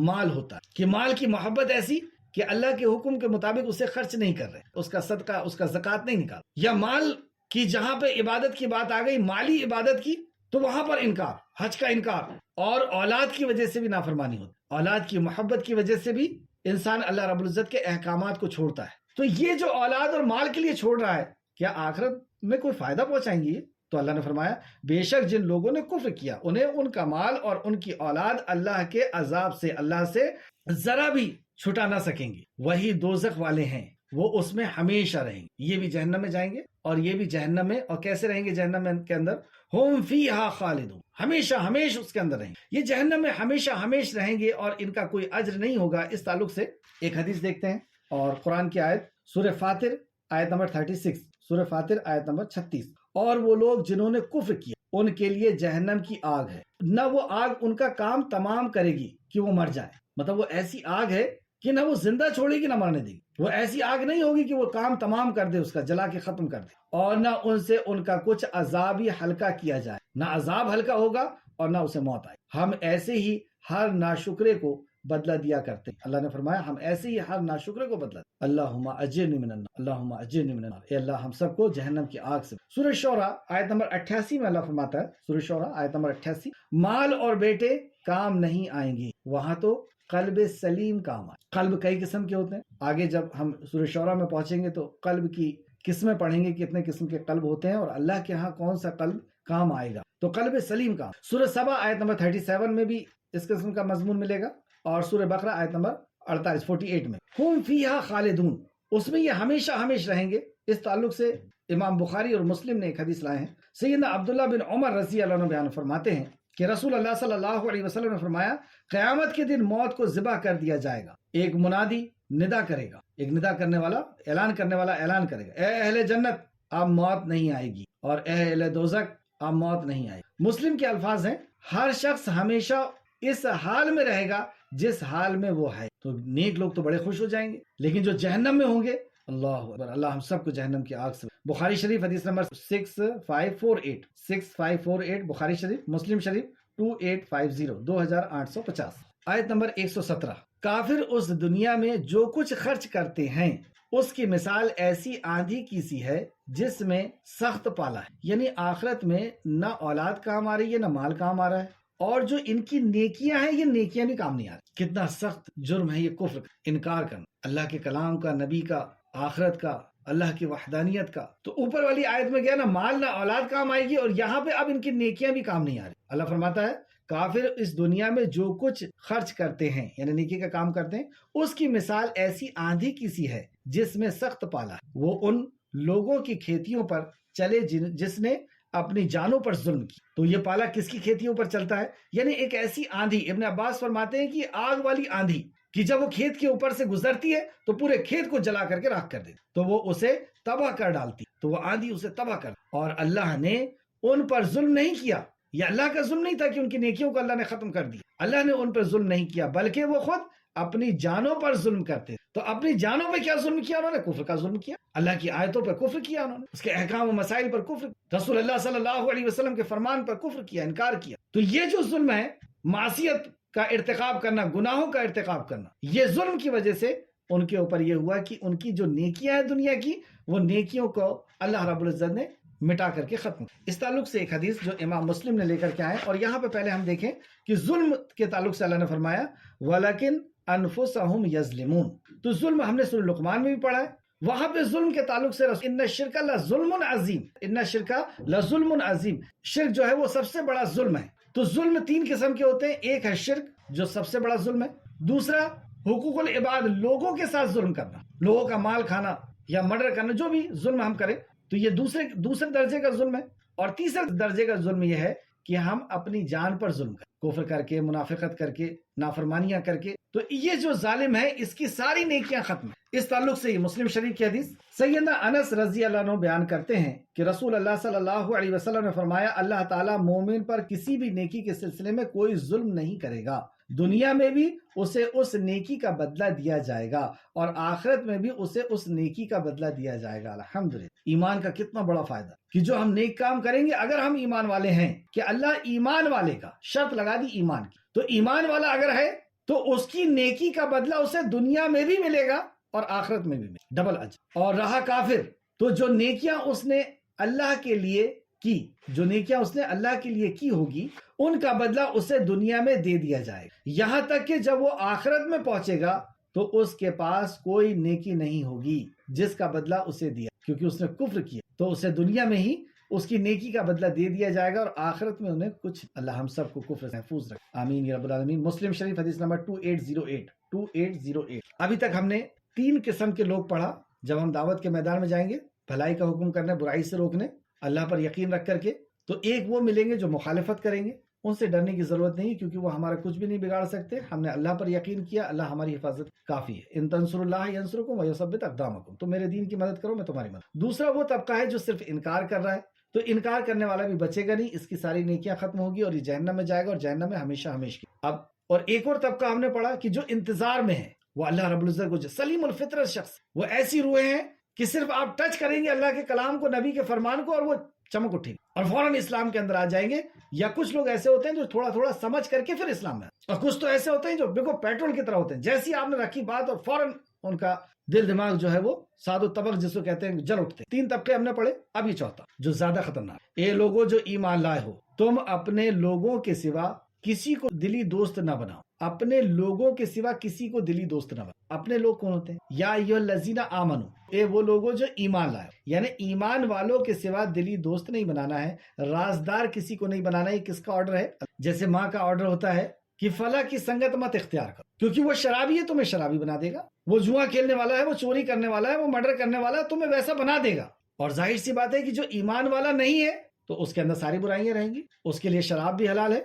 مال ہوتا ہے کہ مال کی محبت ایسی کہ اللہ کے حکم کے مطابق اسے خرچ نہیں کر رہے, اس کا صدقہ, اس کا زکوٰۃ نہیں نکال, یا مال کی جہاں پہ عبادت کی بات آ گئی, مالی عبادت کی, تو وہاں پر انکار, حج کا انکار. اور اولاد کی وجہ سے بھی نافرمانی ہوتی, اولاد کی محبت کی وجہ سے بھی انسان اللہ رب العزت کے احکامات کو چھوڑتا ہے. تو یہ جو اولاد اور مال کے لیے چھوڑ رہا ہے, کیا آخرت میں کوئی فائدہ پہنچائیں گے؟ تو اللہ نے فرمایا بے شک جن لوگوں نے کفر کیا, انہیں ان کا مال اور ان کی اولاد اللہ کے عذاب سے, اللہ سے ذرا بھی چھٹا نہ سکیں گے. وہی دوزخ والے ہیں, وہ اس میں ہمیشہ رہیں گے. یہ بھی جہنم میں جائیں گے اور یہ بھی جہنم میں. اور کیسے رہیں گے جہنم کے اندر؟ ہم فیہا خالدون, ہمیشہ ہمیشہ اس کے اندر رہیں گے. یہ جہنم میں ہمیشہ ہمیشہ رہیں گے اور ان کا کوئی اجر نہیں ہوگا. اس تعلق سے ایک حدیث دیکھتے ہیں, اور قرآن کی آیت سورہ فاطر آیت نمبر 36, سورہ فاطر آیت نمبر 36. اور وہ لوگ جنہوں نے کفر کیا, ان کے لیے جہنم کی آگ ہے, نہ وہ آگ ان کا کام تمام کرے گی کہ وہ مر جائے. مطلب وہ ایسی آگ ہے کہ نہ وہ زندہ چھوڑے گی نہ مرنے دے گی. وہ ایسی آگ نہیں ہوگی کہ وہ کام تمام کر دے, اس کا جلا کے ختم کر دے. اور نہ ان سے ان کا کچھ عذاب ہی ہلکا کیا جائے, نہ عذاب ہلکا ہوگا اور نہ اسے موت آئے. ہم ایسے ہی ہر ناشکرے کو بدلہ دیا کرتے ہیں۔ اللہ نے فرمایا ہم ایسے ہی ہر ناشکرے کو بدلہ دیں۔ اللہم اجرنی من النار، اللہم اجرنی من النار، اے اللہ ہم سب کو جہنم کی آگ سے۔ سورہ شعراء آیت نمبر 88 میں اللہ فرماتا ہے، سورہ شعراء آیت نمبر 88، مال اور بیٹے کام نہیں آئیں گے، وہاں تو قلب سلیم کام آئے۔ قلب کئی قسم کے ہوتے ہیں، آگے جب ہم سورہ شعراء میں پہنچیں گے تو قلب کی قسمیں پڑھیں گے، کتنے قسم کے قلب ہوتے ہیں اور اللہ کے ہاں کون سا قلب کام آئے گا، تو قلب سلیم کام۔ سورہ سبا آیت نمبر 37 میں بھی اس قسم کا مضمون ملے گا، اور سورہ بقرہ آیت نمبر 48 میں ہم فیہا خالدون، اس میں یہ ہمیشہ ہمیشہ رہیں گے۔ اس تعلق سے امام بخاری اور مسلم نے ایک حدیث لائے ہیں، سیدنا عبداللہ بن عمر رضی اللہ عنہ بیان فرماتے ہیں کہ رسول اللہ صلی اللہ علیہ وسلم نے فرمایا قیامت کے دن موت کو ذبح کر دیا جائے گا، ایک منادی ندا کرے گا، ایک ندا کرنے والا اعلان کرنے والا اعلان کرے گا، اے اہل جنت اب موت نہیں آئے گی، اور اے اہل دوزخ اب موت نہیں آئے گی۔ مسلم کے الفاظ ہیں ہر شخص ہمیشہ اس حال میں رہے گا جس حال میں وہ ہے۔ تو نیک لوگ تو بڑے خوش ہو جائیں گے، لیکن جو جہنم میں ہوں گے، اللہ اکبر، اللہ ہم سب کو جہنم کی آگ سے۔ بخاری شریف حدیث نمبر 6548 بخاری شریف، مسلم شریف 2850 2850 آیت نمبر 117، کافر اس دنیا میں جو کچھ خرچ کرتے ہیں اس کی مثال ایسی آندھی کی سی ہے جس میں سخت پالا ہے، یعنی آخرت میں نہ اولاد کام آ رہی ہے نہ مال کام آ رہا ہے، اور جو ان کی نیکیاں ہیں یہ نیکیاں بھی کام نہیں آ رہی۔ کتنا سخت جرم ہے یہ کفر کا، انکار کرنا اللہ کے کلام کا، نبی کا، آخرت کا، اللہ کی وحدانیت کا۔ تو اوپر والی آیت میں گیا نہ مال نہ اولاد کام آئے گی، اور یہاں پہ اب ان کی نیکیاں بھی کام نہیں آ رہی۔ اللہ فرماتا ہے کافر اس دنیا میں جو کچھ خرچ کرتے ہیں یعنی نیکی کا کام کرتے ہیں، اس کی مثال ایسی آندھی کی سی ہے جس میں سخت پالا ہے، وہ ان لوگوں کی کھیتیوں پر چلے جس نے اپنی جانوں پر ظلم کی۔ تو یہ پالا کس کی کھیتیوں پر چلتا ہے؟ یعنی ایک ایسی آندھی، ابن عباس فرماتے ہیں کہ آگ والی آندھی کہ جب وہ کھیت کے اوپر سے گزرتی ہے تو پورے کھیت کو جلا کر کے راکھ کر دیتی، تو وہ اسے تباہ کر ڈالتی، تو وہ آندھی اسے تباہ کر۔ اور اللہ نے ان پر ظلم نہیں کیا، یہ اللہ کا ظلم نہیں تھا کہ ان کی نیکیوں کو اللہ نے ختم کر دیا، اللہ نے ان پر ظلم نہیں کیا، بلکہ وہ خود اپنی جانوں پر ظلم کرتے۔ تو اپنی جانوں پہ کیا ظلم کیا؟ انہوں نے کفر کا ظلم کیا، اللہ کی آیتوں پر کفر کیا، انہوں نے اس کے احکام و مسائل پر کفر، رسول اللہ صلی اللہ علیہ وسلم کے فرمان پر کفر کیا، انکار کیا۔ تو یہ جو ظلم ہے، معصیت کا ارتکاب کرنا، گناہوں کا ارتکاب کرنا، یہ ظلم کی وجہ سے ان کے اوپر یہ ہوا کہ ان کی جو نیکیاں ہیں دنیا کی، وہ نیکیوں کو اللہ رب العزت نے مٹا کر کے ختم۔ اس تعلق سے ایک حدیث جو امام مسلم نے لے کر کے آئے، اور یہاں پہ پہلے ہم دیکھیں کہ ظلم کے تعلق سے اللہ نے فرمایا وَلَكِنْ أَنفُسَهُمْ يَظْلِمُونَ، تو ظلم ہم نے سورہ لقمان میں بھی پڑھا ہے، وہاں پہ ظلم کے تعلق سے ان الشرک لظلم عظیم، ان الشرک لظلم عظیم، شرک جو ہے وہ سب سے بڑا ظلم ہے۔ تو ظلم تین قسم کے ہوتے ہیں، ایک ہے شرک جو سب سے بڑا ظلم ہے، دوسرا حقوق العباد، لوگوں کے ساتھ ظلم کرنا، لوگوں کا مال کھانا یا مرڈر کرنا، جو بھی ظلم ہم کریں تو یہ دوسرے درجے کا ظلم ہے، اور تیسرے درجے کا ظلم یہ ہے کہ ہم اپنی جان پر ظلم کریں، کفر کر کے، منافقت کر کے، نافرمانیاں کر کے۔ تو یہ جو ظالم ہے اس کی ساری نیکیاں ختم ہیں۔ اس تعلق سے یہ مسلم شریف کی حدیث، سیدنا انس رضی اللہ عنہ بیان کرتے ہیں کہ رسول اللہ صلی اللہ علیہ وسلم نے فرمایا اللہ تعالیٰ مومن پر کسی بھی نیکی کے سلسلے میں کوئی ظلم نہیں کرے گا، دنیا میں بھی اسے اس نیکی کا بدلہ دیا جائے گا اور آخرت میں بھی اسے اس نیکی کا بدلہ دیا جائے گا۔ الحمدللہ، ایمان کا کتنا بڑا فائدہ کہ جو ہم نیک کام کریں گے، اگر ہم ایمان والے ہیں، کہ اللہ ایمان والے کا شرط لگا دی ایمان کی، تو ایمان والا اگر ہے تو اس کی نیکی کا بدلہ اسے دنیا میں بھی ملے گا اور آخرت میں بھی ملے گا، ڈبل اجر۔ اور رہا کافر، تو جو نیکیاں اس نے اللہ کے لیے کی، جو نیکیاں اس نے اللہ کے لیے کی ہوگی، ان کا بدلہ اسے دنیا میں دے دیا جائے گا، یہاں تک کہ جب وہ آخرت میں پہنچے گا تو اس کے پاس کوئی نیکی نہیں ہوگی جس کا بدلہ اسے دیا، کیونکہ اس نے کفر کیا، تو اسے دنیا میں ہی اس کی نیکی کا بدلہ دے دیا جائے گا اور آخرت میں انہیں کچھ۔ اللہ ہم سب کو کفر سے محفوظ رکھے، آمین یا رب العالمین۔ مسلم شریف حدیث نمبر 2808۔ ابھی تک ہم نے تین قسم کے لوگ پڑھا جب ہم دعوت کے میدان میں جائیں گے، بھلائی کا حکم کرنے، برائی سے روکنے، اللہ پر یقین رکھ کر کے۔ تو ایک وہ ملیں گے جو مخالفت کریں گے، ان سے ڈرنے کی ضرورت نہیں، کیونکہ وہ ہمارا کچھ بھی نہیں بگاڑ سکتے، ہم نے اللہ پر یقین کیا، اللہ ہماری حفاظت کافی ہے۔ ان تنصروا اللہ ینصرکم ویثبت اقدامکم، تو میرے دین کی مدد کرو میں تمہاری مدد۔ دوسرا وہ طبقہ ہے جو صرف انکار کر رہا ہے، تو انکار کرنے والا بھی بچے گا نہیں، اس کی ساری نیکیاں ختم ہوگی اور یہ جہنم میں جائے گا، اور جہنم میں ہمیشہ ہمیشہ کی۔ اب اور ایک اور طبقہ ہم نے پڑھا کہ جو انتظار میں ہے، وہ اللہ رب العزت کو سلیم الفطرت شخص، وہ ایسی روحیں ہیں کہ صرف آپ ٹچ کریں گے اللہ کے کلام کو، نبی کے فرمان کو، اور وہ چمک اٹھے گی، اور فوراً اسلام کے اندر آ جائیں گے، یا کچھ لوگ ایسے ہوتے ہیں جو تھوڑا تھوڑا سمجھ کر کے پھر اسلام میں، اور کچھ تو ایسے ہوتے ہیں جو بالکل پیٹرول کی طرح ہوتے ہیں، جیسی آپ نے رکھی بات اور فوراً ان کا دل دماغ جو ہے وہ ساد و طبق جس کو کہتے ہیں جل اٹھتے ہیں۔ 3 طبقے ہم نے پڑھے، اب یہ چوتھا جو زیادہ خطرناک۔ اے لوگوں جو ایمان لائے ہو، تم اپنے لوگوں کے سوا کسی کو دلی دوست نہ بناؤ۔ اپنے لوگوں کے سوا کسی کو دلی دوست نہ بناؤ۔ اپنے لوگ کون ہوتے ہیں؟ یا ایھا الذین آمنو، اے وہ لوگوں جو ایمان لائے، یعنی ایمان والوں کے سوا دلی دوست نہیں بنانا ہے، رازدار کسی کو نہیں بنانا ہے۔ یہ کس کا آرڈر ہے؟ جیسے ماں کا آرڈر ہوتا ہے کہ فلاں کی سنگت مت اختیار کرو، کیونکہ وہ شرابی ہے تمہیں شرابی بنا دے گا، وہ جوا کھیلنے والا ہے، وہ چوری کرنے والا ہے، وہ مرڈر کرنے والا ہے، تمہیں ویسا بنا دے گا۔ اور ظاہر سی بات ہے کہ جو ایمان والا نہیں ہے تو اس کے اندر ساری برائیاں رہیں گی، اس کے لیے شراب بھی حلال ہے،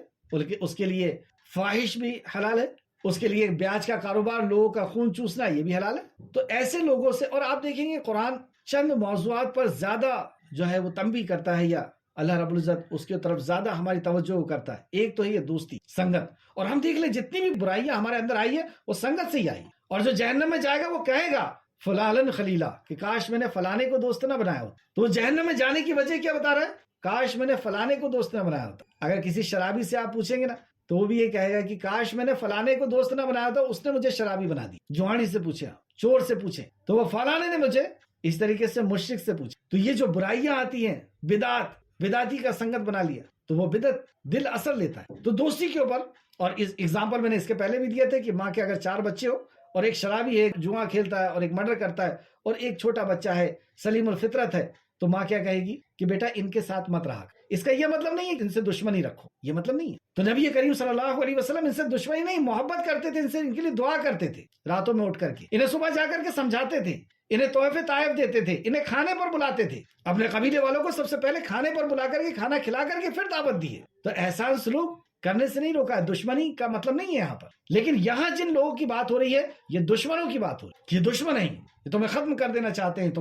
اس کے لیے فاحش بھی حلال ہے، اس کے لیے بیاج کا کاروبار، لوگوں کا خون چوسنا، یہ بھی حلال ہے۔ تو ایسے لوگوں سے، اور آپ دیکھیں گے قرآن چند موضوعات پر زیادہ جو ہے وہ تنبیہ کرتا ہے، یا اللہ رب العزت اس کی طرف زیادہ ہماری توجہ کرتا ہے۔ ایک تو یہ دوستی، سنگت، اور ہم دیکھ لیں جتنی بھی برائیاں ہمارے اندر آئی ہے وہ سنگت سے ہی آئی، اور جو جہنم میں جائے گا وہ کہے گا فلان خلیلا، کہ کاش میں نے فلانے کو دوست نہ بنایا ہو۔ تو وہ جہنم میں جانے کی وجہ کیا بتا رہا ہے؟ کاش میں نے فلانے کو دوست نہ بنایا ہوتا۔ اگر کسی شرابی سے آپ پوچھیں گے نا تو وہ بھی یہ کہے گا کہ کاش میں نے فلانے کو دوست نہ بنایا تھا، اس نے مجھے شرابی بنا دی۔ جوانی سے پوچھے، چور سے پوچھے تو وہ فلانے نے مجھے، اس طریقے سے مشرک سے پوچھے۔ تو یہ جو برائیاں آتی ہیں، بدعتی کا سنگت بنا لیا تو وہ بدعت دل اثر لیتا ہے۔ تو دوستی کے اوپر، اور اس ایگزامپل میں نے اس کے پہلے بھی دیے تھے کہ ماں کے اگر 4 بچے ہو اور ایک شرابی ہے، ایک جوا کھیلتا ہے اور ایک مرڈر کرتا ہے، اور ایک چھوٹا بچہ ہے سلیم الفطرت ہے، تو ماں کیا کہے گی کہ بیٹا ان کے ساتھ مت رہا۔ اس کا یہ مطلب نہیں ہے کہ ان سے دشمنی رکھو، یہ مطلب نہیں ہے۔ تو نبی کریم صلی اللہ علیہ وسلم ان سے دشمنی نہیں، محبت کرتے تھے، ان کے لیے دعا کرتے تھے، راتوں میں اٹھ کر کے انہیں صبح جا کر کے سمجھاتے تھے، انہیں تحفے طائف دیتے تھے، انہیں کھانے پر بلاتے تھے، اپنے قبیلے والوں کو سب سے پہلے کھانے پر بلا کر کے کھانا کھلا کر کے پھر دعوت دی ہے۔ تو احسان سلوک کرنے سے نہیں روکا ہے، دشمنی کا مطلب نہیں ہے یہاں پر۔ لیکن یہاں جن لوگوں کی بات ہو رہی ہے یہ دشمنوں کی بات ہو رہی ہے، یہ دشمن ہیں، یہ تمہیں ختم کر دینا چاہتے ہیں،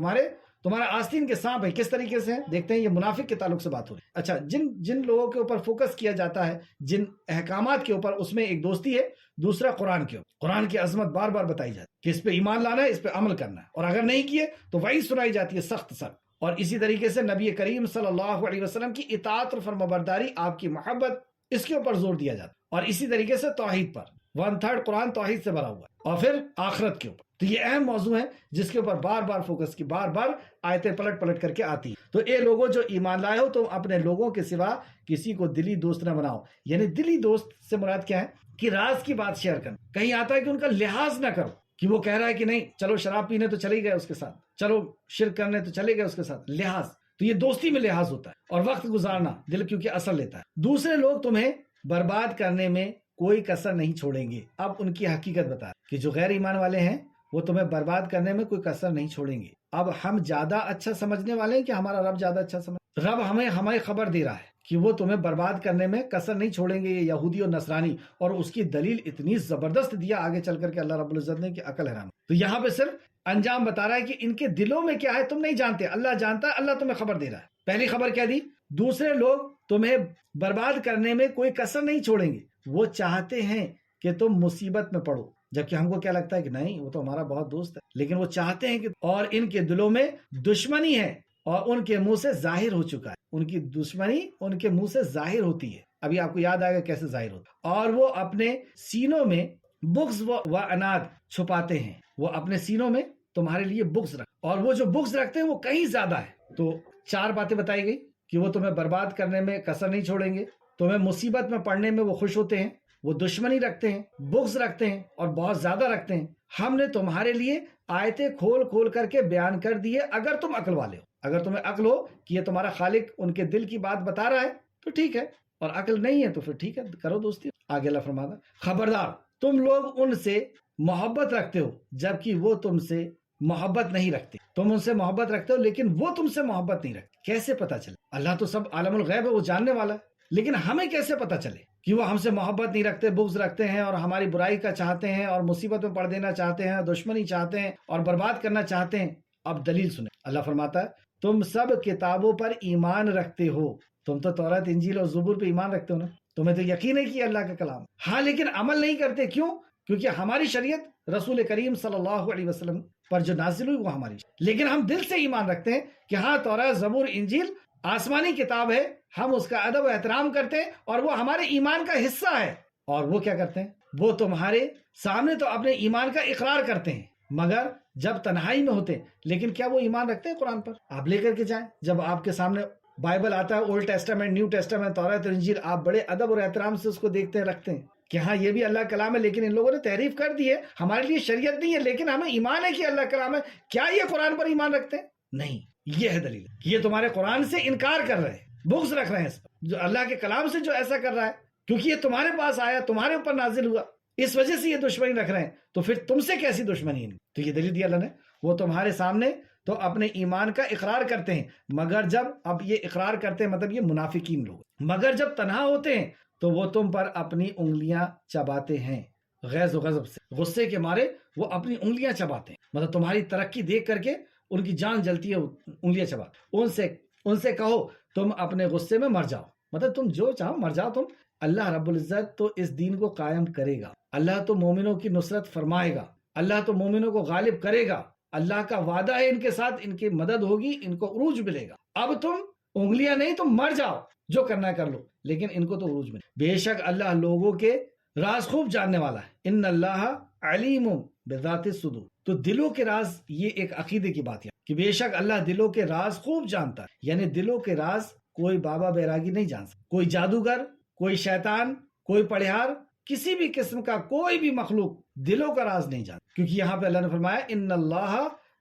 تمہارا آستین کے سانپ ہے۔ کس طریقے سے دیکھتے ہیں، یہ منافق کے تعلق سے بات ہو رہی ہے۔ اچھا، جن لوگوں کے اوپر فوکس کیا جاتا ہے، جن احکامات کے اوپر، اس میں ایک دوستی ہے، دوسرا قرآن کے اوپر، قرآن کی عظمت بار بار بتائی جاتی ہے کہ اس پہ ایمان لانا ہے، اس پہ عمل کرنا ہے، اور اگر نہیں کیے تو وہی سنائی جاتی ہے سخت سخت۔ اور اسی طریقے سے نبی کریم صلی اللہ علیہ وسلم کی اطاعت اور فرمانبرداری، آپ کی محبت، اس کے اوپر زور دیا جاتا ہے۔ اور اسی طریقے سے توحید پر 1/3 قرآن توحید سے بھرا ہوا ہے، اور پھر آخرت کے اوپر۔ تو یہ اہم موضوع ہے جس کے اوپر بار بار فوکس کی، بار بار آیتیں پلٹ پلٹ کر کے آتی ہیں۔ تو اے لوگوں جو ایمان لائے ہو، تم اپنے لوگوں کے سوا کسی کو دلی دوست نہ بناؤ۔ یعنی دلی دوست سے مراد کیا ہے؟ کہ راز کی بات شیئر کرنا۔ کہیں آتا ہے کہ ان کا لحاظ نہ کرو، کہ وہ کہہ رہا ہے کہ نہیں چلو شراب پینے تو چلے گئے اس کے ساتھ، چلو شرک کرنے تو چلے گئے اس کے ساتھ، لحاظ۔ تو یہ دوستی میں لحاظ ہوتا ہے، اور وقت گزارنا دل کیونکہ اثر لیتا ہے۔ دوسرے لوگ تمہیں برباد کرنے میں کوئی کسر نہیں چھوڑیں گے۔ اب ان کی حقیقت بتا کہ جو غیر ایمان والے ہیں وہ تمہیں برباد کرنے میں کوئی کسر نہیں چھوڑیں گے۔ اب ہم زیادہ اچھا سمجھنے والے ہیں کہ ہمارا رب زیادہ اچھا سمجھ؟ رب ہمیں خبر دے رہا ہے کہ وہ تمہیں برباد کرنے میں کسر نہیں چھوڑیں گے، یہ یہودی اور نصرانی۔ اور اس کی دلیل اتنی زبردست دیا آگے چل کر کے اللہ رب العزت نے کہ عقل حیران۔ تو یہاں پہ صرف انجام بتا رہا ہے کہ ان کے دلوں میں کیا ہے تم نہیں جانتے، اللہ جانتا ہے، اللہ تمہیں خبر دے رہا ہے۔ پہلی خبر کیا دی؟ دوسرے لوگ تمہیں برباد کرنے میں کوئی کسر نہیں چھوڑیں گے، وہ چاہتے ہیں کہ تم مصیبت میں پڑو، جبکہ ہم کو کیا لگتا ہے کہ نہیں وہ تو ہمارا بہت دوست ہے، لیکن وہ چاہتے ہیں کہ، اور ان کے دلوں میں دشمنی ہے اور ان کے منہ سے ظاہر ہو چکا ہے۔ ان کی دشمنی ان کے منہ سے ظاہر ہوتی ہے، ابھی آپ کو یاد آئے گا کیسے ظاہر ہوتا ہے۔ اور وہ اپنے سینوں میں بغض و عناد چھپاتے ہیں، وہ اپنے سینوں میں تمہارے لیے بغض رکھتے، اور وہ جو بغض رکھتے ہیں وہ کہیں زیادہ ہے۔ تو 4 باتیں بتائی گئی کہ وہ تمہیں برباد کرنے میں کسر نہیں چھوڑیں گے، تمہیں مصیبت میں پڑنے میں وہ خوش ہوتے ہیں، وہ دشمنی رکھتے ہیں، بغض رکھتے ہیں، اور بہت زیادہ رکھتے ہیں۔ ہم نے تمہارے لیے آیتیں کھول کھول کر کے بیان کر دی ہے، اگر تم عقل والے ہو، اگر تمہیں عقل ہو کہ یہ تمہارا خالق ان کے دل کی بات بتا رہا ہے تو ٹھیک ہے، اور عقل نہیں ہے تو پھر ٹھیک ہے، کرو دوستی۔ آگے اللہ فرماتا خبردار تم لوگ ان سے محبت رکھتے ہو جبکہ وہ تم سے محبت نہیں رکھتے۔ تم ان سے محبت رکھتے ہو لیکن وہ تم سے محبت نہیں رکھتے۔ کیسے پتا چلے؟ اللہ تو سب عالم الغیب ہے، وہ جاننے والا ہے، لیکن ہمیں کیسے پتا چلے کہ وہ ہم سے محبت نہیں رکھتے، بغض رکھتے ہیں، اور ہماری برائی کا چاہتے ہیں، اور مصیبت میں پڑ دینا چاہتے ہیں، دشمنی چاہتے ہیں، اور برباد کرنا چاہتے ہیں؟ اب دلیل سنیں، اللہ فرماتا ہے تم سب کتابوں پر ایمان رکھتے ہو، تم تو تورات انجیل اور زبور پہ ایمان رکھتے ہو نا، تمہیں تو یقین ہے کہ اللہ کا کلام، ہاں لیکن عمل نہیں کرتے۔ کیوں؟ کیونکہ ہماری شریعت رسول کریم صلی اللہ علیہ وسلم پر جو نازل ہوئی وہ ہماری، لیکن ہم دل سے ایمان رکھتے ہیں کہ ہاں تورات زبور انجیل آسمانی کتاب ہے، ہم اس کا ادب و احترام کرتے ہیں اور وہ ہمارے ایمان کا حصہ ہے. اور وہ کیا کرتے ہیں؟ وہ تمہارے سامنے تو اپنے ایمان کا اقرار کرتے ہیں مگر جب تنہائی میں ہوتے ہیں. لیکن کیا وہ ایمان رکھتے ہیں قرآن پر؟ آپ لے کر کے جائیں، جب آپ کے سامنے بائبل آتا ہے، اولڈ ٹیسٹامنٹ، نیو ٹیسٹامنٹ، تورات اور انجیل، آپ بڑے ادب اور احترام سے اس کو دیکھتے ہیں، رکھتے ہیں کہ ہاں یہ بھی اللہ کا کلام ہے. لیکن ان لوگوں نے تحریف کر دی ہے، ہمارے لیے شریعت نہیں ہے، لیکن ہمیں ایمان ہے کہ اللہ کا کلام ہے. کیا یہ قرآن پر ایمان رکھتے ہیں؟ نہیں. یہ ہے دلیل، یہ تمہارے قرآن سے انکار کر رہے ہیں، بغض رکھ رہے ہیں اس پر. جو اللہ کے کلام سے جو ایسا کر رہا ہے، کیونکہ یہ تمہارے پاس آیا، تمہارے اوپر نازل ہوا، اس وجہ سے یہ دشمنی رکھ رہے ہیں. تو پھر تم سے کیسی دشمنی ہے؟ تو یہ دلیل دیا اللہ نے. وہ تمہارے سامنے تو اپنے ایمان کا اقرار کرتے ہیں مگر جب، اب یہ اقرار کرتے ہیں مطلب یہ منافقین لوگ، مگر جب تنہا ہوتے ہیں تو وہ تم پر اپنی انگلیاں چباتے ہیں. غیظ و غضب سے، غصے کے مارے وہ اپنی انگلیاں چباتے ہیں. مطلب تمہاری ترقی دیکھ کر کے ان کی جان جلتی ہے، انگلیاں چبا. ان سے کہو تم اپنے غصے میں مر جاؤ. مطلب تم جو چاہو مر جاؤ تم. اللہ رب العزت تو اس دین کو قائم کرے گا، اللہ تو مومنوں کی نصرت فرمائے گا، اللہ تو مومنوں کو غالب کرے گا. اللہ کا وعدہ ہے ان کے ساتھ، ان کی مدد ہوگی، ان کو عروج ملے گا. اب تم انگلیاں نہیں، تم مر جاؤ، جو کرنا ہے کر لو، لیکن ان کو تو عروج ملے. بے شک اللہ لوگوں کے راز خوب جاننے والا ہے. ان اللہ علیم بذات الصدور. تو دلوں کے راز، یہ ایک عقیدے کی بات ہے کہ بے شک اللہ دلوں کے راز خوب جانتا ہے. یعنی دلوں کے راز کوئی بابا بیراگی نہیں جان سکتا، کوئی جادوگر، کوئی شیطان، کوئی پڑھیار، کسی بھی قسم کا کوئی بھی مخلوق دلوں کا راز نہیں جانتا. کیونکہ یہاں پہ اللہ نے فرمایا ان اللہ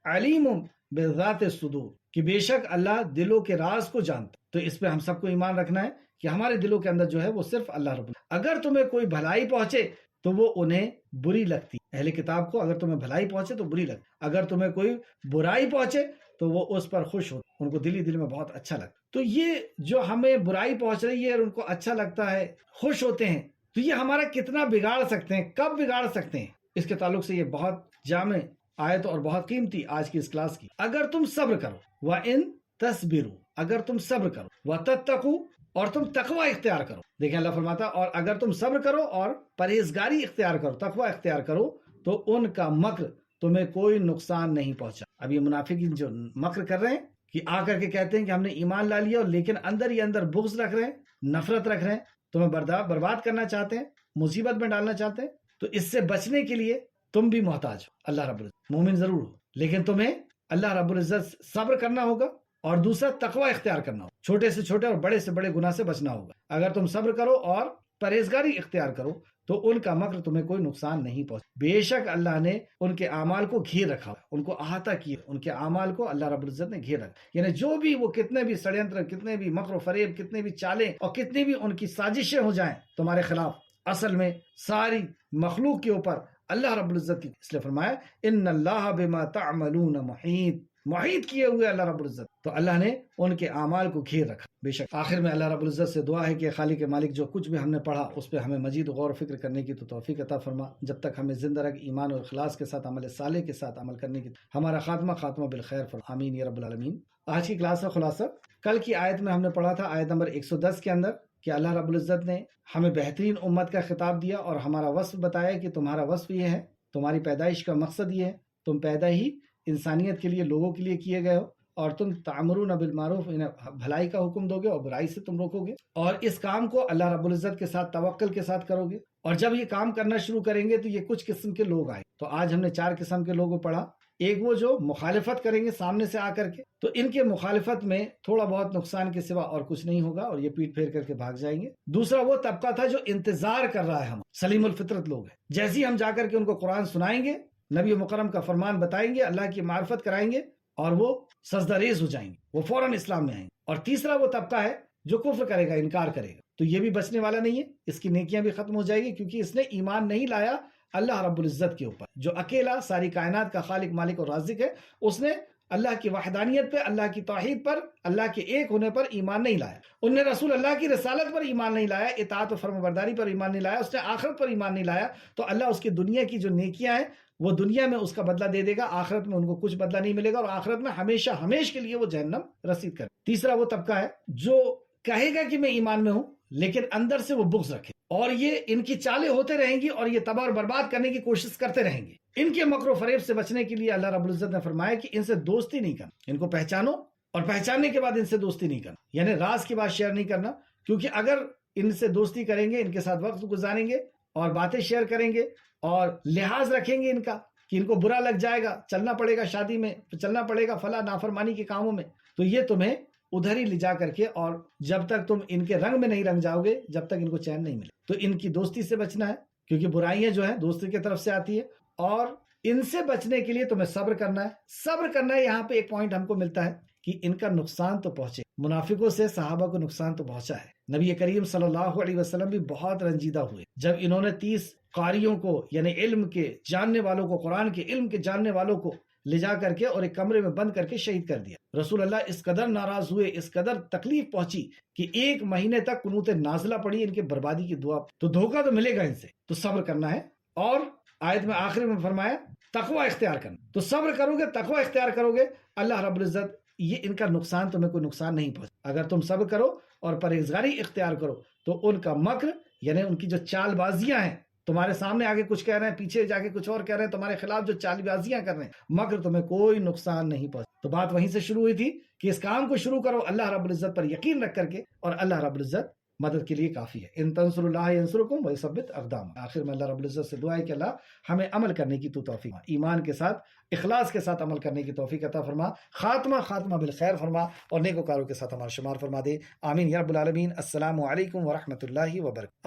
علیم بذات الصدور، کہ بے شک اللہ دلوں کے راز کو جانتا. تو اس پہ ہم سب کو ایمان رکھنا ہے کہ ہمارے دلوں کے اندر جو ہے وہ صرف اللہ رب. اگر تمہیں کوئی بھلائی پہنچے تو وہ انہیں بری لگتی. اہل کتاب کو اگر تمہیں بھلائی پہنچے تو بری لگتی، اگر تمہیں کوئی برائی پہنچے تو وہ اس پر خوش ہوتے، ان کو دل میں بہت اچھا لگتا. تو یہ جو ہمیں برائی پہنچ رہی ہے اور ان کو اچھا لگتا ہے، خوش ہوتے ہیں، تو یہ ہمارا کتنا بگاڑ سکتے ہیں، کب بگاڑ سکتے ہیں؟ اس کے تعلق سے یہ بہت جامع آیت اور بہت قیمتی آج کی اس کلاس کی. اگر تم صبر کرو وَإِن تَصْبِرُوا، اگر تم صبر کرو، وَتَتَّقُوا، اور تم تقوی اختیار کرو. دیکھیں اللہ فرماتا اور اگر تم صبر کرو اور پرہیزگاری اختیار کرو، تقوی اختیار کرو، تو ان کا مکر تمہیں کوئی نقصان نہیں پہنچا. اب یہ منافقین جو مکر کر رہے ہیں کہ آ کر کے کہتے ہیں کہ ہم نے ایمان لا لیا، لیکن اندر ہی اندر بغض رکھ رہے ہیں، نفرت رکھ رہے ہیں، تمہیں برباد کرنا چاہتے ہیں، مصیبت میں ڈالنا چاہتے ہیں. تو اس سے بچنے کے لیے تم بھی محتاج ہو اللہ رب العزت. مومن ضرور ہو، لیکن تمہیں اللہ رب العزت صبر کرنا ہوگا اور دوسرا تقوی اختیار کرنا ہوگا. چھوٹے سے چھوٹے اور بڑے سے بڑے گناہ سے بچنا ہوگا. اگر تم صبر کرو اور پرہیزگاری اختیار کرو تو ان کا مکر تمہیں کوئی نقصان نہیں پہنچے. بے شک اللہ نے ان کے اعمال کو گھیر رکھا، ان کو احاطہ کیا، ان کے اعمال کو اللہ رب العزت نے گھیر رکھا. یعنی جو بھی وہ کتنے بھی ષڈینتر، کتنے بھی مکر و فریب، کتنے بھی چالیں اور کتنی بھی ان کی سازشیں ہو جائیں تمہارے خلاف، اصل میں ساری مخلوق کے اوپر اللہ رب العزت کی، اس لیے فرمایا ان اللہ بما تعملون محیط، محیط کیے ہوئے اللہ رب العزت. تو اللہ نے ان کے اعمال کو گھیر رکھا. بے شک آخر میں اللہ رب العزت سے دعا ہے کہ خالق مالک جو کچھ بھی ہم نے پڑھا اس پہ ہمیں مزید غور و فکر کرنے کی تو توفیق عطا فرما. جب تک ہمیں زندہ رکھ ایمان اور اخلاص کے ساتھ عمل صالح کے ساتھ عمل کرنے کی، ہمارا خاتمہ بالخیر فرما. آمین یا رب العالمین. آج کی کلاس کا خلاصہ کل کی آیت میں ہم نے پڑھا تھا، آیت نمبر 110 کے اندر، کہ اللہ رب العزت نے ہمیں بہترین امت کا خطاب دیا اور ہمارا وصف بتایا کہ تمہارا وصف یہ ہے، تمہاری پیدائش کا مقصد یہ ہے، تم پیدا ہی انسانیت کے لیے، لوگوں کے لیے کیے گئے ہو، اور تم تعمرون بالمعروف، انہیں بھلائی کا حکم دو گے اور برائی سے تم روکو گے، اور اس کام کو اللہ رب العزت کے ساتھ توکل کے ساتھ کرو گے. اور جب یہ کام کرنا شروع کریں گے تو یہ کچھ قسم کے لوگ آئے. تو آج ہم نے 4 قسم کے لوگوں پڑھا. ایک وہ جو مخالفت کریں گے سامنے سے آ کر کے، تو ان کے مخالفت میں تھوڑا بہت نقصان کے سوا اور کچھ نہیں ہوگا اور یہ پیٹ پھیر کر کے بھاگ جائیں گے. دوسرا وہ طبقہ تھا جو انتظار کر رہا ہے، ہم سلیم الفطرت لوگ ہیں. جیسے ہی ہم جا کر کے ان کو قرآن سنائیں گے، نبی مکرم کا فرمان بتائیں گے، اللہ کی معرفت کرائیں گے، اور وہ سجدہ ریز ہو جائیں گے، وہ فوراً اسلام میں آئیں گے. اور تیسرا وہ طبقہ ہے جو کفر کرے گا، انکار کرے گا. تو یہ بھی بچنے والا نہیں ہے، اس کی نیکیاں بھی ختم ہو جائے گی، کیونکہ اس نے ایمان نہیں لایا اللہ رب العزت کے اوپر، جو اکیلا ساری کائنات کا خالق، مالک اور رازق ہے. اس نے اللہ کی وحدانیت پہ، اللہ کی توحید پر، اللہ کے ایک ہونے پر ایمان نہیں لایا. ان نے رسول اللہ کی رسالت پر ایمان نہیں لایا، اطاعت و فرمانبرداری پر ایمان نہیں لایا، اس نے آخرت پر ایمان نہیں لایا. تو اللہ اس کی دنیا کی جو نیکیاں ہیں وہ دنیا میں اس کا بدلہ دے دے گا، آخرت میں ان کو کچھ بدلہ نہیں ملے گا، اور آخرت میں ہمیشہ ہمیشہ کے لیے وہ جہنم رسید کرے. تیسرا وہ طبقہ ہے جو کہے گا کہ میں ایمان میں ہوں، لیکن اندر سے وہ بغض رکھے، اور یہ ان کی چالیں ہوتے رہیں گی اور یہ تباہ اور برباد کرنے کی کوشش کرتے رہیں گے. ان کے مکر و فریب سے بچنے کے لیے اللہ رب العزت نے فرمایا کہ ان سے دوستی نہیں کرنا، ان کو پہچانو اور پہچاننے کے بعد ان سے دوستی نہیں کرنا، یعنی راز کی بات شیئر نہیں کرنا، کیونکہ اگر ان سے دوستی کریں گے، ان کے ساتھ وقت گزاریں گے اور باتیں شیئر کریں گے اور لحاظ رکھیں گے ان کا کہ ان کو برا لگ جائے گا، چلنا پڑے گا شادی میں، چلنا پڑے گا فلاں نافرمانی کے کاموں میں، تو یہ تمہیں ادھر ہی لے جا کر کے، اور جب تک تم ان کے رنگ میں نہیں رنگ جاؤ گے، جب تک ان کو چین نہیں ملے، تو ان کی دوستی سے بچنا ہے، کیونکہ برائیاں جو ہیں دوستی کی طرف سے آتی ہے، اور ان سے بچنے کے لیے تمہیں صبر کرنا ہے۔ صبر کرنا ہے، یہاں پہ ایک پوائنٹ ہم کو ملتا ہے کہ ان کا نقصان تو پہنچے، منافقوں سے صحابہ کو نقصان تو پہنچا ہے، نبی کریم صلی اللہ علیہ وسلم بھی بہت رنجیدہ ہوئے جب انہوں نے 30 قاریوں کو، یعنی علم کے جاننے والوں کو، قرآن کے علم کے جاننے والوں کو لے جا کر کے اور ایک کمرے میں بند کر کے شہید کر دیا۔ رسول اللہ اس قدر ناراض ہوئے، اس قدر تکلیف پہنچی کہ 1 مہینے تک قنوت نازلہ پڑی ان کے بربادی کی دعا۔ تو دھوکہ تو ملے گا ان سے، تو صبر کرنا ہے، اور آیت میں آخر میں فرمایا تقوی اختیار کرنا، تو صبر کرو گے، تقوی اختیار کرو گے، اللہ رب العزت یہ ان کا نقصان، تمہیں کوئی نقصان نہیں پہنچے۔ اگر تم صبر کرو اور پرہیزگاری اختیار کرو تو ان کا مکر، یعنی ان کی جو چال بازیاں ہیں، تمہارے سامنے آگے کچھ کہہ رہے ہیں، پیچھے جا کے کچھ اور کہہ رہے ہیں، تمہارے خلاف جو چال بازیاں کر رہے ہیں، مگر تمہیں کوئی نقصان نہیں پہنچے۔ تو بات وہیں سے شروع ہوئی تھی کہ اس کام کو شروع کرو اللہ رب العزت پر یقین رکھ کر کے، اور اللہ رب العزت مدد کے لیے کافی ہے۔ ان تنصر اللہ ینصرکم ویثبت اقدام۔ آخر میں اللہ رب العزت سے دعا ہے کہ اللہ ہمیں عمل کرنے کی تو توفیق، ایمان کے ساتھ، اخلاص کے ساتھ عمل کرنے کی توفیق عطا فرما، خاتمہ بالخیر فرما، اور نیکوکاروں کے ساتھ ہمارا شمار فرما دے، آمین یا رب العالمین۔ السلام علیکم ورحمۃ اللہ وبرکاتہ۔